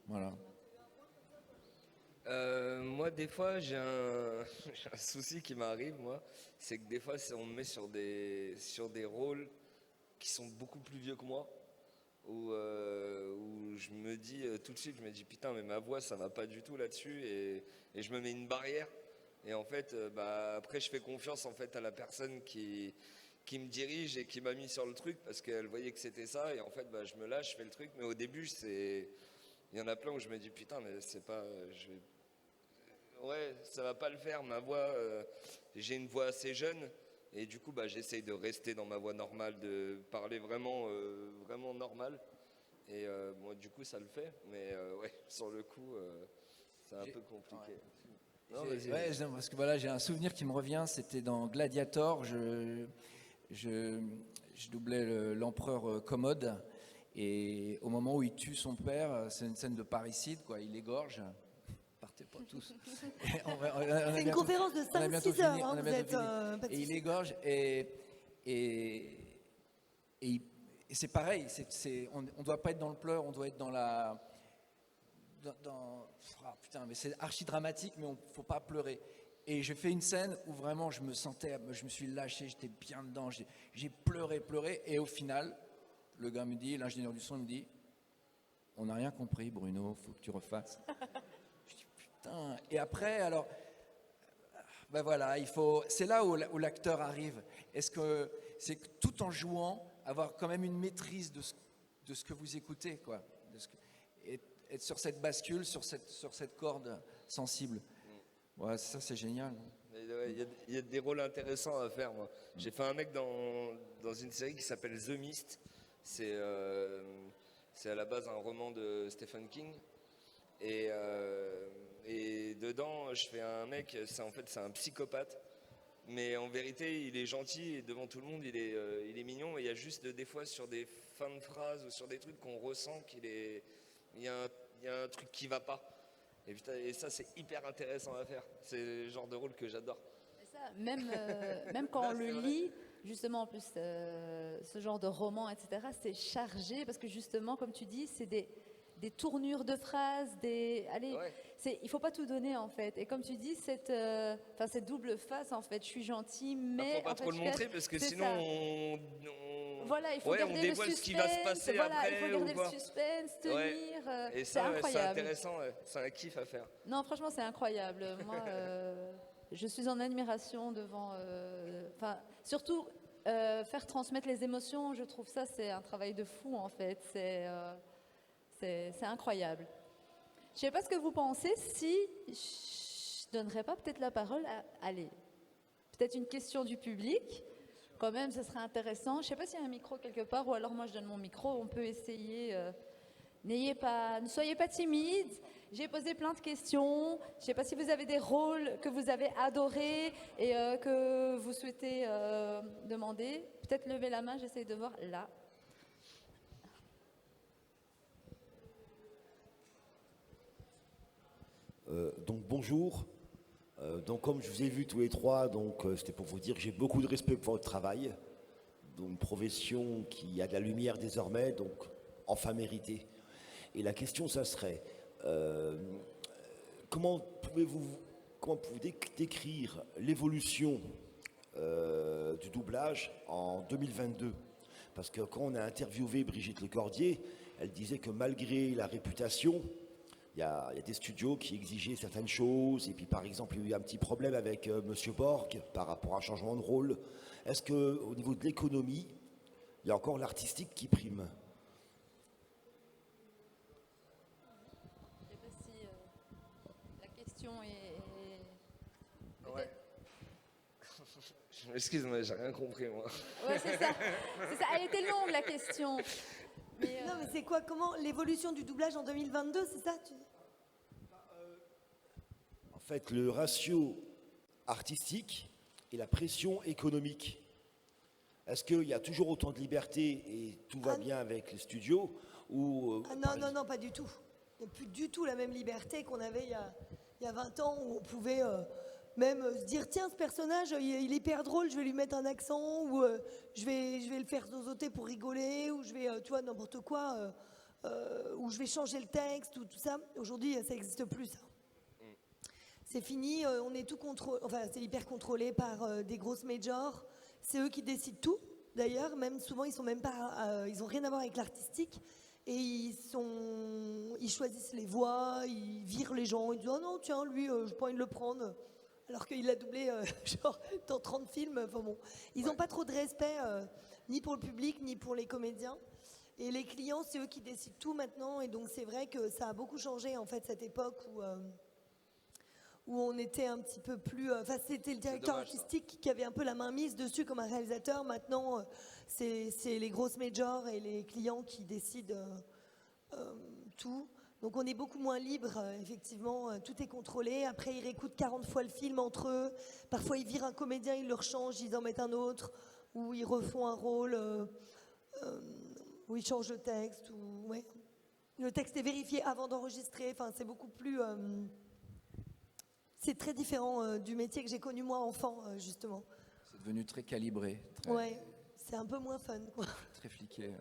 Voilà. Moi, des fois, j'ai un souci qui m'arrive, moi, c'est que des fois, on me met sur des rôles qui sont beaucoup plus vieux que moi, où je me dis tout de suite, je me dis putain, mais ma voix, ça va pas du tout là-dessus, et je me mets une barrière. Et en fait, après, je fais confiance en fait à la personne qui me dirige et qui m'a mis sur le truc parce qu'elle voyait que c'était ça. Et en fait, je me lâche, je fais le truc. Mais au début, il y en a plein où je me dis putain, mais c'est pas, ouais, ça va pas le faire. Ma voix, j'ai une voix assez jeune et du coup, j'essaye de rester dans ma voix normale, de parler vraiment, vraiment normal. Et moi, du coup, ça le fait. Mais ouais, sur le coup, c'est un peu compliqué. Ouais. Parce que voilà, j'ai un souvenir qui me revient, c'était dans Gladiator, je doublais l'empereur Commode, et au moment où il tue son père, c'est une scène de parricide, quoi, il l'égorge. Partez pas tous. C'est une conférence de 5-6 heures, hein, vous êtes... et il égorge, et c'est pareil, on ne doit pas être dans le pleur, on doit être dans la... putain, mais c'est archi dramatique, mais il ne faut pas pleurer. Et j'ai fait une scène où vraiment je me suis lâché, j'étais bien dedans, j'ai pleuré, et au final, le gars me dit, l'ingénieur du son me dit, on n'a rien compris, Bruno, faut que tu refasses. Je dis putain. Et après, alors, voilà, c'est là où l'acteur arrive. Est-ce que c'est que tout en jouant, avoir quand même une maîtrise de ce que vous écoutez, quoi, être sur cette bascule, sur cette corde sensible. Ouais, ça c'est génial. Il y a des rôles intéressants à faire, moi. J'ai fait un mec dans une série qui s'appelle The Mist. C'est à la base un roman de Stephen King. Et dedans, je fais un mec, c'est un psychopathe. Mais en vérité, il est gentil et devant tout le monde, il est mignon. Et il y a juste des fois sur des fins de phrases ou sur des trucs qu'on ressent il y a un truc qui va pas. Et ça, c'est hyper intéressant à faire. C'est le genre de rôle que j'adore. Et ça, même quand on le lit, justement, en plus, ce genre de roman, etc., c'est chargé parce que justement, comme tu dis, c'est des tournures de phrases, il ne faut pas tout donner en fait. Et comme tu dis, cette double face, en fait, je suis gentille, mais... Il ne faut pas trop le montrer parce que sinon voilà, il faut garder on dévoile le ce qui va se passer après. Il faut garder le suspense, tenir. Et c'est ça, incroyable. c'est intéressant, c'est un kiff à faire. Non, franchement, c'est incroyable. Moi, je suis en admiration devant... surtout, faire transmettre les émotions, je trouve ça, c'est un travail de fou, en fait. C'est incroyable. Je ne sais pas ce que vous pensez, si je ne donnerais pas peut-être la parole à... Allez, peut-être une question du public. quand même, ce serait intéressant. Je ne sais pas s'il y a un micro quelque part, ou alors moi je donne mon micro, on peut essayer. Ne soyez pas timides. J'ai posé plein de questions. Je ne sais pas si vous avez des rôles que vous avez adorés et que vous souhaitez demander. Peut-être lever la main, j'essaie de voir là. Donc bonjour. Donc comme je vous ai vu tous les trois, donc c'était pour vous dire que j'ai beaucoup de respect pour votre travail, donc une profession qui a de la lumière désormais, donc enfin méritée. Et la question, ça serait comment pouvez-vous décrire l'évolution du doublage en 2022? Parce que quand on a interviewé Brigitte Lecordier, elle disait que malgré la réputation, il y a des studios qui exigeaient certaines choses, et puis par exemple, il y a eu un petit problème avec Monsieur Borg par rapport à un changement de rôle. Est-ce qu'au niveau de l'économie, il y a encore l'artistique qui prime? Je ne sais pas si la question est... Ouais. Je m'excuse, mais j'ai rien compris, moi. Ouais, c'est ça. C'est ça. Elle était longue, la question. Mais, Non, mais c'est quoi? Comment l'évolution du doublage en 2022, c'est ça En fait, le ratio artistique et la pression économique. Est-ce qu'il y a toujours autant de liberté et tout va bien avec les studios ou, Non, pas du tout. Il n'y a plus du tout la même liberté qu'on avait il y a 20 ans, où on pouvait même se dire, tiens, ce personnage, il est hyper drôle, je vais lui mettre un accent, ou je vais le faire zozoter pour rigoler, ou je vais, tu vois, n'importe quoi, ou je vais changer le texte, ou tout ça. Aujourd'hui, ça n'existe plus, ça. C'est fini, on est tout enfin, c'est hyper contrôlé par des grosses majors. C'est eux qui décident tout. D'ailleurs, même souvent, ils sont même pas, ils ont rien à voir avec l'artistique. Et ils choisissent les voix, ils virent les gens, ils disent oh non tiens lui, j'ai pas envie de le prendre, alors qu'il a doublé genre dans 30 films. Enfin bon, ils n'ont pas trop de respect ni pour le public ni pour les comédiens. Et les clients, c'est eux qui décident tout maintenant. Et donc c'est vrai que ça a beaucoup changé en fait cette époque où on était un petit peu plus... Enfin, c'était le directeur artistique qui avait un peu la main mise dessus comme un réalisateur. Maintenant, c'est les grosses majors et les clients qui décident tout. Donc on est beaucoup moins libre, effectivement, tout est contrôlé. Après, ils réécoutent 40 fois le film entre eux. Parfois, ils virent un comédien, ils le rechangent, ils en mettent un autre. Ou ils refont un rôle, où ils changent le texte. Ou, ouais. Le texte est vérifié avant d'enregistrer. Enfin, c'est beaucoup plus... C'est très différent du métier que j'ai connu moi enfant, justement. C'est devenu très calibré. Ouais, c'est un peu moins fun, quoi. Très fliqué.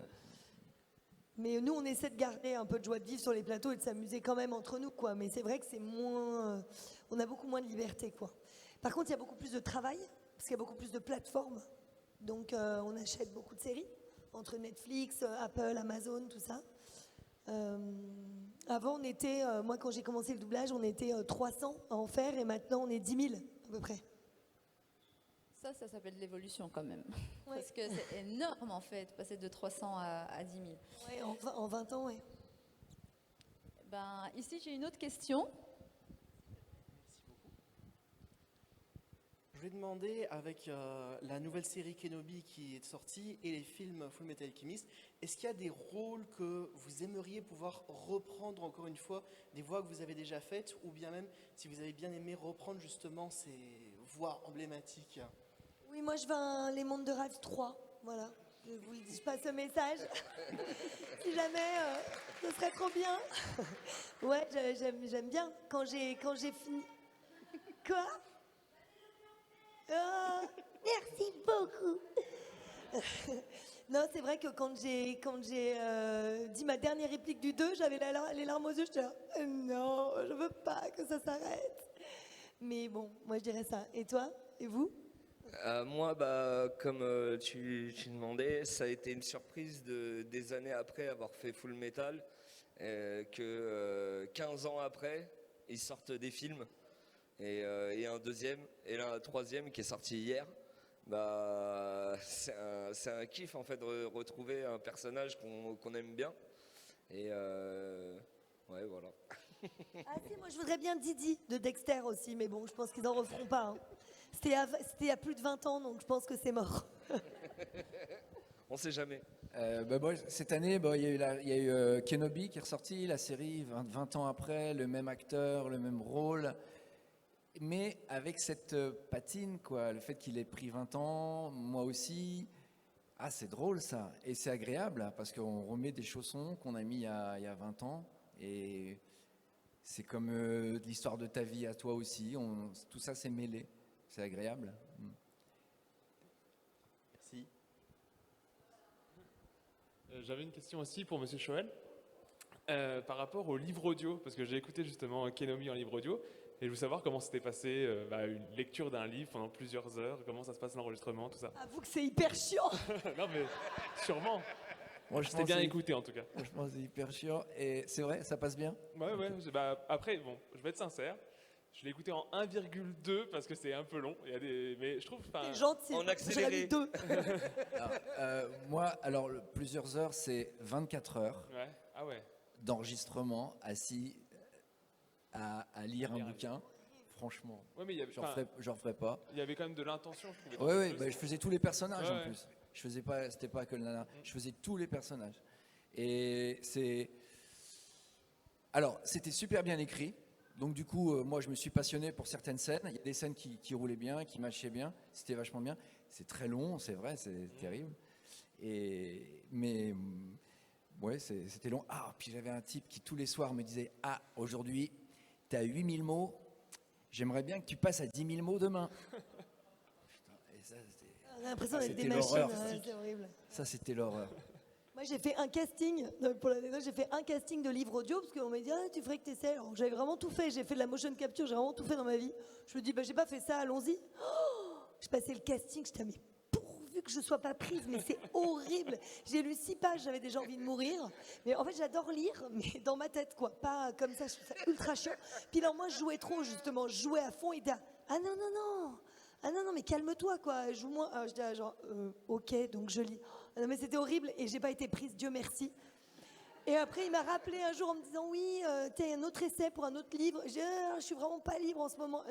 Mais nous, on essaie de garder un peu de joie de vivre sur les plateaux et de s'amuser quand même entre nous, quoi. Mais c'est vrai que c'est moins... on a beaucoup moins de liberté, quoi. Par contre, il y a beaucoup plus de travail, parce qu'il y a beaucoup plus de plateformes. Donc, on achète beaucoup de séries, entre Netflix, Apple, Amazon, tout ça. Avant, on était, moi quand j'ai commencé le doublage, on était 300 à en faire et maintenant on est 10 000 à peu près. ça s'appelle l'évolution quand même. Ouais. Parce que c'est énorme en fait, passer de 300 à 10 000. Ouais, en 20 ans, oui. Ben, ici, j'ai une autre question. Je vais demander, avec la nouvelle série Kenobi qui est sortie et les films Full Metal Alchemist, est-ce qu'il y a des rôles que vous aimeriez pouvoir reprendre encore une fois, des voix que vous avez déjà faites, ou bien même si vous avez bien aimé reprendre justement ces voix emblématiques? Oui, moi je veux un Les Mondes de Ralph 3, voilà. Je passe le message. Si jamais, ce serait trop bien. Ouais, j'aime bien. Quand j'ai fini... Quoi? Oh, merci beaucoup. Non, c'est vrai que quand j'ai dit ma dernière réplique du 2, j'avais les larmes aux yeux, j'étais là, non, je veux pas que ça s'arrête. Mais bon, moi je dirais ça. Et toi? Et vous? Moi, comme tu demandais, ça a été une surprise des années après avoir fait Full Metal, que 15 ans après, ils sortent des films. Et un deuxième, et là un troisième qui est sorti hier. C'est un kiff en fait de retrouver un personnage qu'on aime bien. Et ouais, voilà. Ah si, moi je voudrais bien Didi de Dexter aussi, mais bon, je pense qu'ils n'en referont pas. Hein. C'était il y a plus de 20 ans, donc je pense que c'est mort. On sait jamais. Moi, cette année, il y a eu Kenobi qui est ressorti, la série 20 ans après, le même acteur, le même rôle, mais avec cette patine, quoi, le fait qu'il ait pris 20 ans, moi aussi. Ah, c'est drôle ça, et c'est agréable parce qu'on remet des chaussons qu'on a mis il y a 20 ans, et c'est comme l'histoire de ta vie à toi aussi, tout ça s'est mêlé, c'est agréable. Merci. J'avais une question aussi pour Monsieur Choel, par rapport au livre audio, parce que j'ai écouté justement Kenobi en livre audio, et je veux savoir comment s'était passé une lecture d'un livre pendant plusieurs heures, comment ça se passe l'enregistrement, tout ça. Avoue que c'est hyper chiant. Non mais sûrement. Moi, C'était bien écouté en tout cas. Je pense que c'est hyper chiant, et c'est vrai, ça passe bien. Ouais, après, bon, je vais être sincère. Je l'ai écouté en 1,2 parce que c'est un peu long. Mais je trouve. T'es gentil. En accéléré. J'aurais mis 2. Moi, plusieurs heures, c'est 24 heures Ouais. Ah ouais. d'enregistrement assis à lire un bouquin. Franchement, Ouais, mais il y avait, j'en ferai pas. il y avait quand même de l'intention, je trouvais. Ouais, je faisais tous les personnages Ouais, en ouais. plus. Je faisais pas, c'était pas que le nana. Je faisais tous les personnages. Et alors, c'était super bien écrit. Donc du coup, moi, je me suis passionné pour certaines scènes. Il y a des scènes qui roulaient bien, qui matchaient bien. C'était vachement bien. C'est très long, c'est vrai, c'est terrible. Mais ouais, c'était long. Ah, puis j'avais un type qui tous les soirs me disait: ah, aujourd'hui, tu as 8000 mots. J'aimerais bien que tu passes à 10 000 mots demain. Putain, et ça, On a l'impression d'être des c'était machines. l'horreur. C'est horrible. ça, c'était l'horreur. Moi, j'ai fait un casting, pour l'anecdote, j'ai fait un casting de livre audio parce qu'on m'a dit tu ferais que tu essaies. Alors, j'avais vraiment tout fait. J'ai fait de la motion capture, j'ai vraiment tout fait dans ma vie. Je me dis, j'ai pas fait ça, allons-y. Oh, je passais le casting, j'étais, mais pourvu que je sois pas prise, mais c'est horrible. J'ai lu 6 pages, j'avais déjà envie de mourir. Mais en fait, j'adore lire, mais dans ma tête, quoi. Pas comme ça, je trouve ça ultra chiant. Puis alors, moi, je jouais trop, justement. Je jouais à fond, il était ah non, non, non. Ah non, non, mais calme-toi, quoi. Joue-moi. J'étais genre, ok, donc je lis. Ah non, mais c'était horrible et j'ai pas été prise, Dieu merci. Et après, il m'a rappelé un jour en me disant, oui, tu as un autre essai pour un autre livre. J'ai dit, je suis vraiment pas libre en ce moment.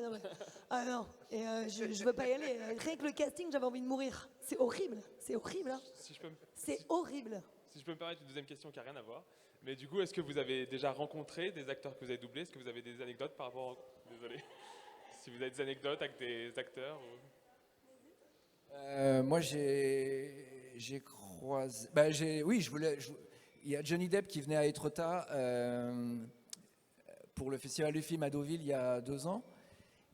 Ah non, et je veux pas y aller. Rien que le casting, j'avais envie de mourir. C'est horrible, hein. C'est horrible. Si je peux me permettre une deuxième question qui n'a rien à voir. Mais du coup, est-ce que vous avez déjà rencontré des acteurs que vous avez doublés? Est-ce que vous avez des anecdotes par rapport Désolé. Si vous avez des anecdotes avec des acteurs Moi, j'ai croisé. Oui, il y a Johnny Depp qui venait à Étretat pour le festival du film à Deauville il y a 2 ans.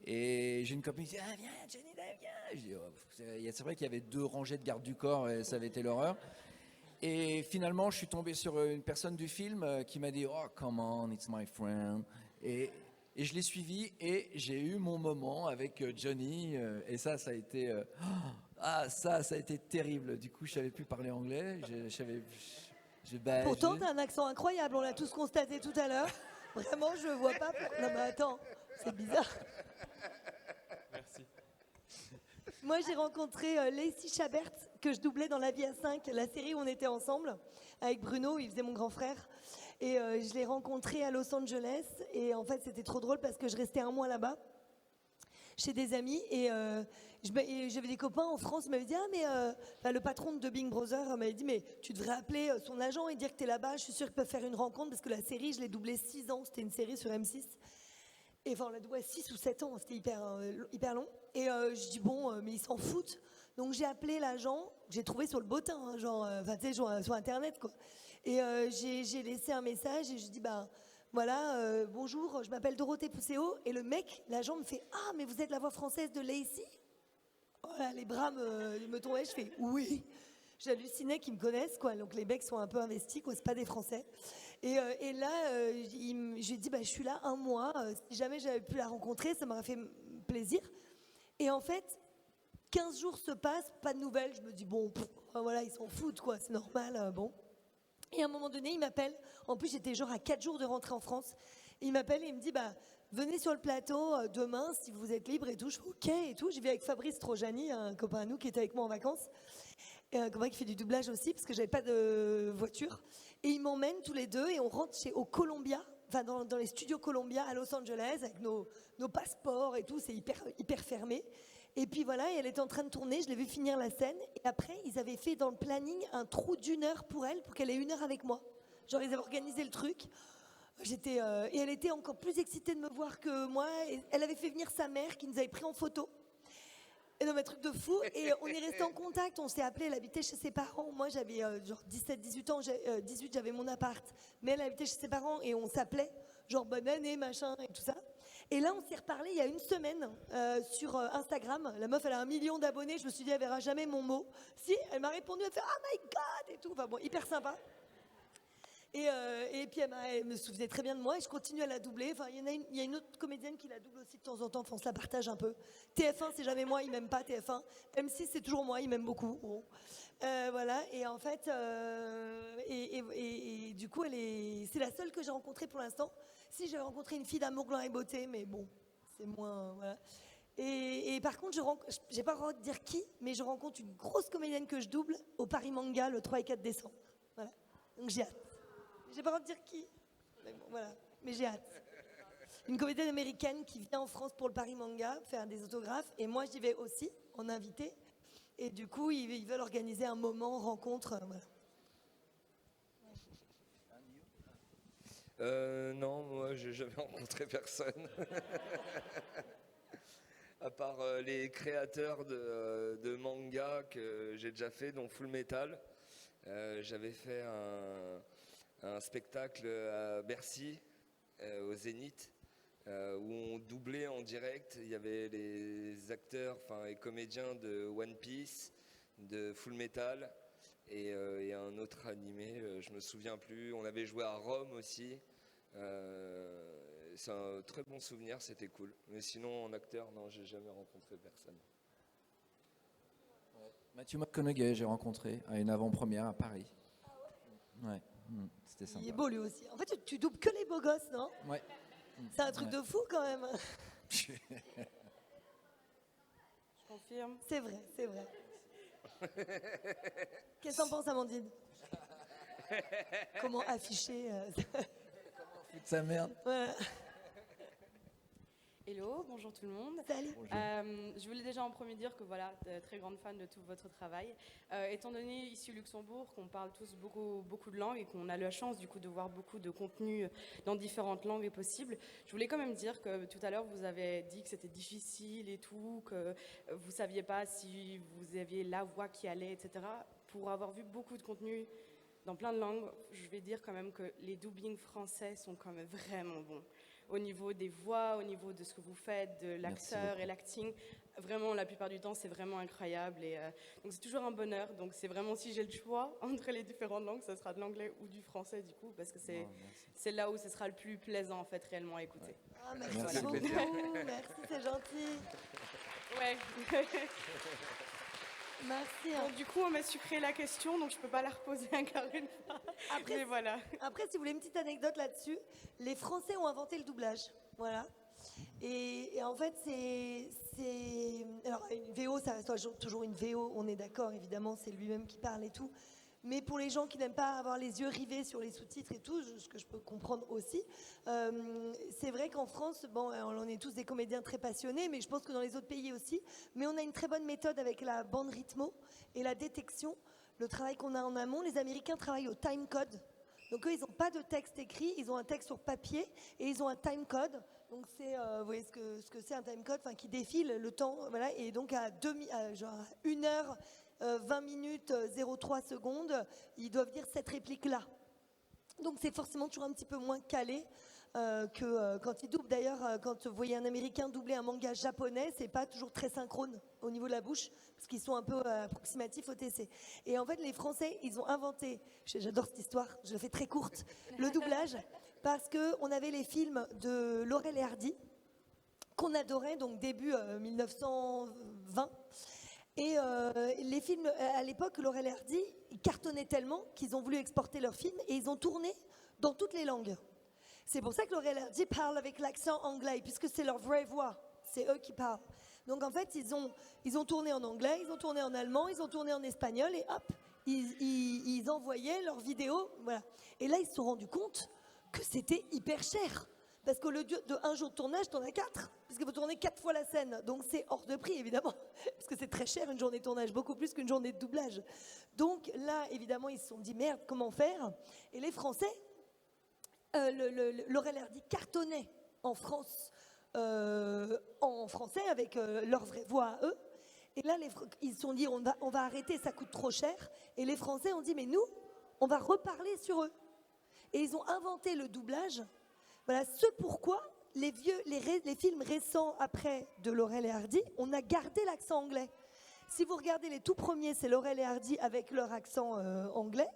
Et j'ai une copine qui dit ah, viens, Johnny Depp, viens. Je dis, oh, c'est vrai qu'il y avait 2 rangées de gardes du corps et ça avait été l'horreur. Et finalement, je suis tombé sur une personne du film qui m'a dit oh, come on, it's my friend. Et je l'ai suivi et j'ai eu mon moment avec Johnny. Et ça a été. Ça a été terrible. Du coup, je savais plus parler anglais. Pourtant, t'as un accent incroyable. On l'a tous constaté tout à l'heure. Vraiment, je vois pas. Non, mais attends, c'est bizarre. Merci. Moi, j'ai rencontré Lacey Chabert, que je doublais dans La Vie à 5, la série où on était ensemble, avec Bruno, il faisait mon grand frère. Et je l'ai rencontré à Los Angeles. Et en fait, c'était trop drôle parce que je restais 1 mois là-bas, chez des amis. Et j'avais des copains en France qui m'avaient dit le patron de Big Brother m'avait dit mais tu devrais appeler son agent et dire que tu es là-bas. Je suis sûre qu'ils peuvent faire une rencontre parce que la série, je l'ai doublée 6 ans. C'était une série sur M6. Et enfin, on l'a doublée 6 ou 7 ans. C'était hyper long. Et je dis bon, mais ils s'en foutent. Donc j'ai appelé l'agent, que j'ai trouvé sur le bottin, genre sur Internet, quoi. Et j'ai laissé un message et je dis voilà, bonjour, je m'appelle Dorothée Pousseau. Et le mec, l'agent me fait ah, mais vous êtes la voix française de Lacey? Voilà, les bras me tombaient, je fais oui. J'hallucinais qu'ils me connaissent, quoi. Donc les mecs sont un peu investis, quoi. C'est pas des Français. Et là, j'ai dit, je suis là 1 mois. Si jamais j'avais pu la rencontrer, ça m'aurait fait plaisir. Et en fait, 15 jours se passent, pas de nouvelles. Je me dis, bon, voilà, ils s'en foutent, quoi. C'est normal, bon. Et à un moment donné, il m'appelle. En plus, j'étais genre à 4 jours de rentrer en France. Et il m'appelle et il me dit, venez sur le plateau demain si vous êtes libre et tout. Je fais OK et tout. J'y vais avec Fabrice Trojani, un copain à nous qui était avec moi en vacances. Et un copain qui fait du doublage aussi parce que j'avais pas de voiture. Et ils m'emmènent tous les deux et on rentre au Columbia, dans les studios Columbia à Los Angeles avec nos passeports et tout. C'est hyper fermé. Et puis voilà, et elle était en train de tourner, je l'ai vu finir la scène. Et après, ils avaient fait dans le planning un trou d'1 heure pour elle, pour qu'elle ait 1 heure avec moi. Genre, ils avaient organisé le truc. Et elle était encore plus excitée de me voir que moi. Et elle avait fait venir sa mère qui nous avait pris en photo. Et non, mais truc de fou. Et on est resté en contact. On s'est appelé. Elle habitait chez ses parents. Moi, j'avais genre 17, 18 ans. 18, j'avais mon appart. Mais elle habitait chez ses parents et on s'appelait. Genre bonne année, machin et tout ça. Et là, on s'est reparlé il y a une semaine sur Instagram. La meuf, elle a 1 million d'abonnés. Je me suis dit, elle verra jamais mon mot. Si, elle m'a répondu, elle fait oh my god et tout. Enfin bon, hyper sympa. Et puis elle me souvenait très bien de moi et je continue à la doubler. Enfin, il y a une autre comédienne qui la double aussi de temps en temps. Enfin, on se la partage un peu. TF1, c'est jamais moi, ils m'aiment pas TF1. M6, c'est toujours moi, ils m'aiment beaucoup. Bon. Voilà. Et en fait, et du coup, c'est la seule que j'ai rencontrée pour l'instant. Si j'avais rencontré une fille d'amour, gloire et beauté, mais bon, c'est moins. Voilà. Et par contre, j'ai pas le droit de dire qui, mais je rencontre une grosse comédienne que je double au Paris Manga le 3 et 4 décembre. Voilà. Donc j'ai hâte. J'ai pas le droit de dire qui. Mais bon, voilà. Mais j'ai hâte. Une comédienne américaine qui vient en France pour le Paris Manga faire des autographes. Et moi, j'y vais aussi en invité. Et du coup, ils veulent organiser un moment, rencontre. Voilà. Non, moi, j'ai jamais rencontré personne. À part les créateurs de manga que j'ai déjà fait, dont Full Metal. J'avais fait un spectacle à Bercy, au Zénith, où on doublait en direct. Il y avait les acteurs, et comédiens de One Piece, de Full Metal, et un autre animé, je me souviens plus. On avait joué à Rome aussi. C'est un très bon souvenir, c'était cool. Mais sinon, en acteur, non, j'ai jamais rencontré personne. Matthew McConaughey, j'ai rencontré à une avant-première à Paris. Ouais, c'était sympa. Il est beau lui aussi. En fait, tu doubles que les beaux gosses, non? Ouais. C'est un truc de fou quand même. Je confirme. C'est vrai, c'est vrai. Qu'est-ce que t'en penses, Amandine? Comment afficher Foutre sa merde. Voilà. Hello, bonjour tout le monde. Salut. Je voulais déjà en premier dire que voilà, très grande fan de tout votre travail. Étant donné ici au Luxembourg qu'on parle tous beaucoup de langues et qu'on a la chance du coup de voir beaucoup de contenu dans différentes langues et possibles, je voulais quand même dire que tout à l'heure vous avez dit que c'était difficile et tout, que vous saviez pas si vous aviez la voix qui allait, etc. Pour avoir vu beaucoup de contenu dans plein de langues, je vais dire quand même que les doublings français sont quand même vraiment bons. Au niveau des voix, au niveau de ce que vous faites, de l'acteur et l'acting, vraiment la plupart du temps c'est vraiment incroyable et donc c'est toujours un bonheur. Donc c'est vraiment, si j'ai le choix entre les différentes langues, ça sera de l'anglais ou du français du coup, parce que c'est là où ce sera le plus plaisant en fait réellement à écouter. Ah, merci beaucoup, merci, c'est gentil. Ouais. Merci. Donc, du coup, on m'a sucré la question, donc je peux pas la reposer encore une fois. Après, mais voilà. Après, si vous voulez une petite anecdote là-dessus, les Français ont inventé le doublage. Voilà. Et en fait, alors, une VO, ça reste toujours une VO, on est d'accord, évidemment, c'est lui-même qui parle et tout. Mais pour les gens qui n'aiment pas avoir les yeux rivés sur les sous-titres et tout, ce que je peux comprendre aussi, c'est vrai qu'en France, bon, on est tous des comédiens très passionnés, mais je pense que dans les autres pays aussi, mais on a une très bonne méthode avec la bande rythmo et la détection, le travail qu'on a en amont. Les Américains travaillent au time code. Donc eux, ils n'ont pas de texte écrit, ils ont un texte sur papier et ils ont un time code. Donc c'est, vous voyez ce que c'est un time code, qui défile le temps, voilà. Et donc à 1 heure 20 minutes 03 secondes, ils doivent dire cette réplique-là. Donc c'est forcément toujours un petit peu moins calé que quand ils doublent. D'ailleurs, quand vous voyez un Américain doubler un manga japonais, c'est pas toujours très synchrone au niveau de la bouche, parce qu'ils sont un peu approximatifs au TC. Et en fait, les Français, ils ont inventé, j'adore cette histoire, je la fais très courte, le doublage, parce qu'on avait les films de Laurel et Hardy, qu'on adorait, donc début 1920. Et les films, à l'époque, Laurel et Hardy, ils cartonnaient tellement qu'ils ont voulu exporter leurs films et ils ont tourné dans toutes les langues. C'est pour ça que Laurel et Hardy parlent avec l'accent anglais, puisque c'est leur vraie voix. C'est eux qui parlent. Donc en fait, ils ont tourné en anglais, ils ont tourné en allemand, ils ont tourné en espagnol et hop, ils envoyaient leurs vidéos. Voilà. Et là, ils se sont rendus compte que c'était hyper cher. Parce qu'au lieu de un jour de tournage, t'en as 4. Parce que vous tournez 4 fois la scène. Donc c'est hors de prix, évidemment. Parce que c'est très cher une journée de tournage, beaucoup plus qu'une journée de doublage. Donc là, évidemment, ils se sont dit, merde, comment faire? Et les Français, Laurel et Hardy cartonnait en France, en français, avec leur vraie voix à eux. Et là, ils se sont dit, on va arrêter, ça coûte trop cher. Et les Français ont dit, mais nous, on va reparler sur eux. Et ils ont inventé le doublage. Voilà ce pourquoi les films récents après de Laurel et Hardy, on a gardé l'accent anglais. Si vous regardez les tout premiers, c'est Laurel et Hardy avec leur accent anglais.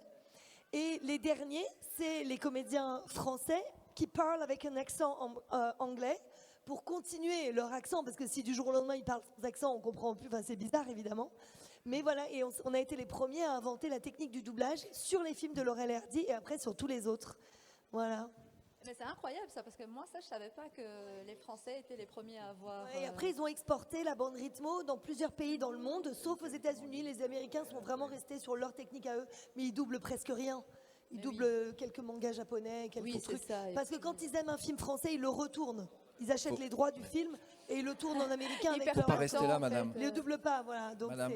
Et les derniers, c'est les comédiens français qui parlent avec un accent anglais pour continuer leur accent, parce que si du jour au lendemain ils parlent sans accent, on comprend plus, enfin c'est bizarre évidemment. Mais voilà, et on a été les premiers à inventer la technique du doublage sur les films de Laurel et Hardy et après sur tous les autres. Voilà. Mais c'est incroyable ça, parce que moi ça je savais pas que les Français étaient les premiers à avoir... Et après ils ont exporté la bande rythmo dans plusieurs pays dans le monde, sauf aux États-Unis. Les Américains sont vraiment restés sur leur technique à eux, mais ils doublent presque rien. Ils doublent quelques mangas japonais, quelques trucs. Ça, parce que quand ils aiment un film français, ils le retournent. Ils achètent les droits du film et ils le tournent en américain avec perdent leur Faut pas accent, rester là, en madame. fait. Ils le doublent pas, voilà. Donc Madame,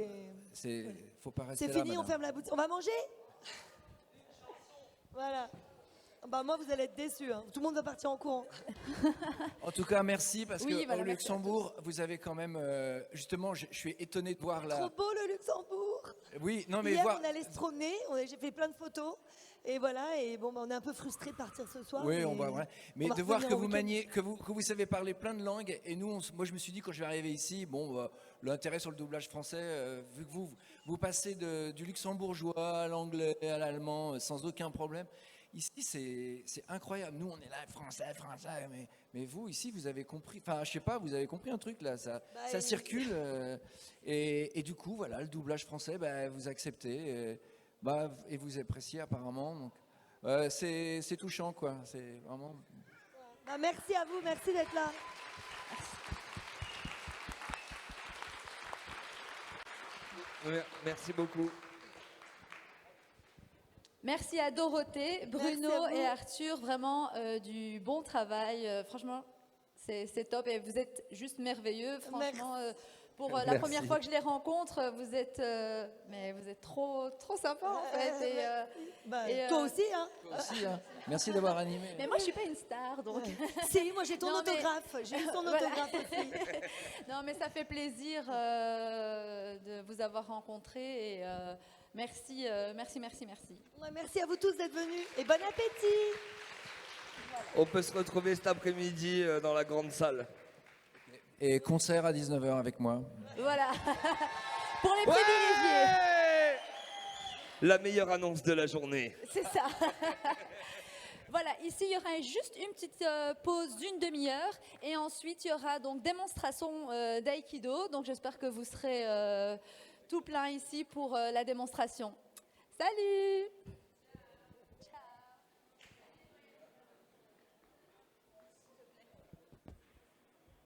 faut pas rester c'est là, fini, on madame. ferme la boutique. On va manger? Voilà. Bah moi, vous allez être déçus. Hein. Tout le monde va partir en courant. En tout cas, merci, parce Oui, que voilà, au merci à Luxembourg, vous avez quand même... justement, je suis étonné de voir Trop la... beau le Luxembourg. Oui, non mais Hier, voir... on allait se promener. J'ai fait plein de photos. Et voilà. Et bon, bah, on est un peu frustrés de partir ce soir. Oui, mais on va voir. Mais on va de voir revenir que en vous week-end. maniez, que vous savez parler plein de langues, et nous, moi je me suis dit quand je vais arriver ici, bon, l'intérêt sur le doublage français, vu que vous passez du luxembourgeois à l'anglais, à l'allemand, sans aucun problème. Ici, c'est incroyable. Nous, on est là, français, mais vous, ici, vous avez compris. Enfin, je sais pas, vous avez compris un truc là, ça circule. Et du coup, voilà, le doublage français, vous acceptez. Et vous appréciez apparemment. Donc, c'est touchant, quoi. C'est vraiment. Bah, merci à vous, merci d'être là. Merci beaucoup. Merci à Dorothée, Bruno Merci à vous. et Arthur, vraiment du bon travail. Franchement, c'est top et vous êtes juste merveilleux. Franchement, pour la Merci. première fois que je les rencontre, vous êtes trop sympa en fait. Et, Toi aussi, hein. Toi aussi, hein. Merci d'avoir animé. Mais moi, je suis pas une star, donc. Si, moi j'ai ton Non, mais- autographe. J'ai eu ton Voilà. autographe aussi. Non, mais ça fait plaisir de vous avoir rencontré et merci. Ouais, merci à vous tous d'être venus et bon appétit. On peut se retrouver cet après-midi dans la grande salle. Et concert à 19h avec moi. Voilà. Pour les privilégiés. La meilleure annonce de la journée. C'est ça. Voilà, ici il y aura juste une petite pause d'une demi-heure et ensuite il y aura donc démonstration d'aïkido. Donc j'espère que vous serez tout plein ici pour la démonstration. Salut!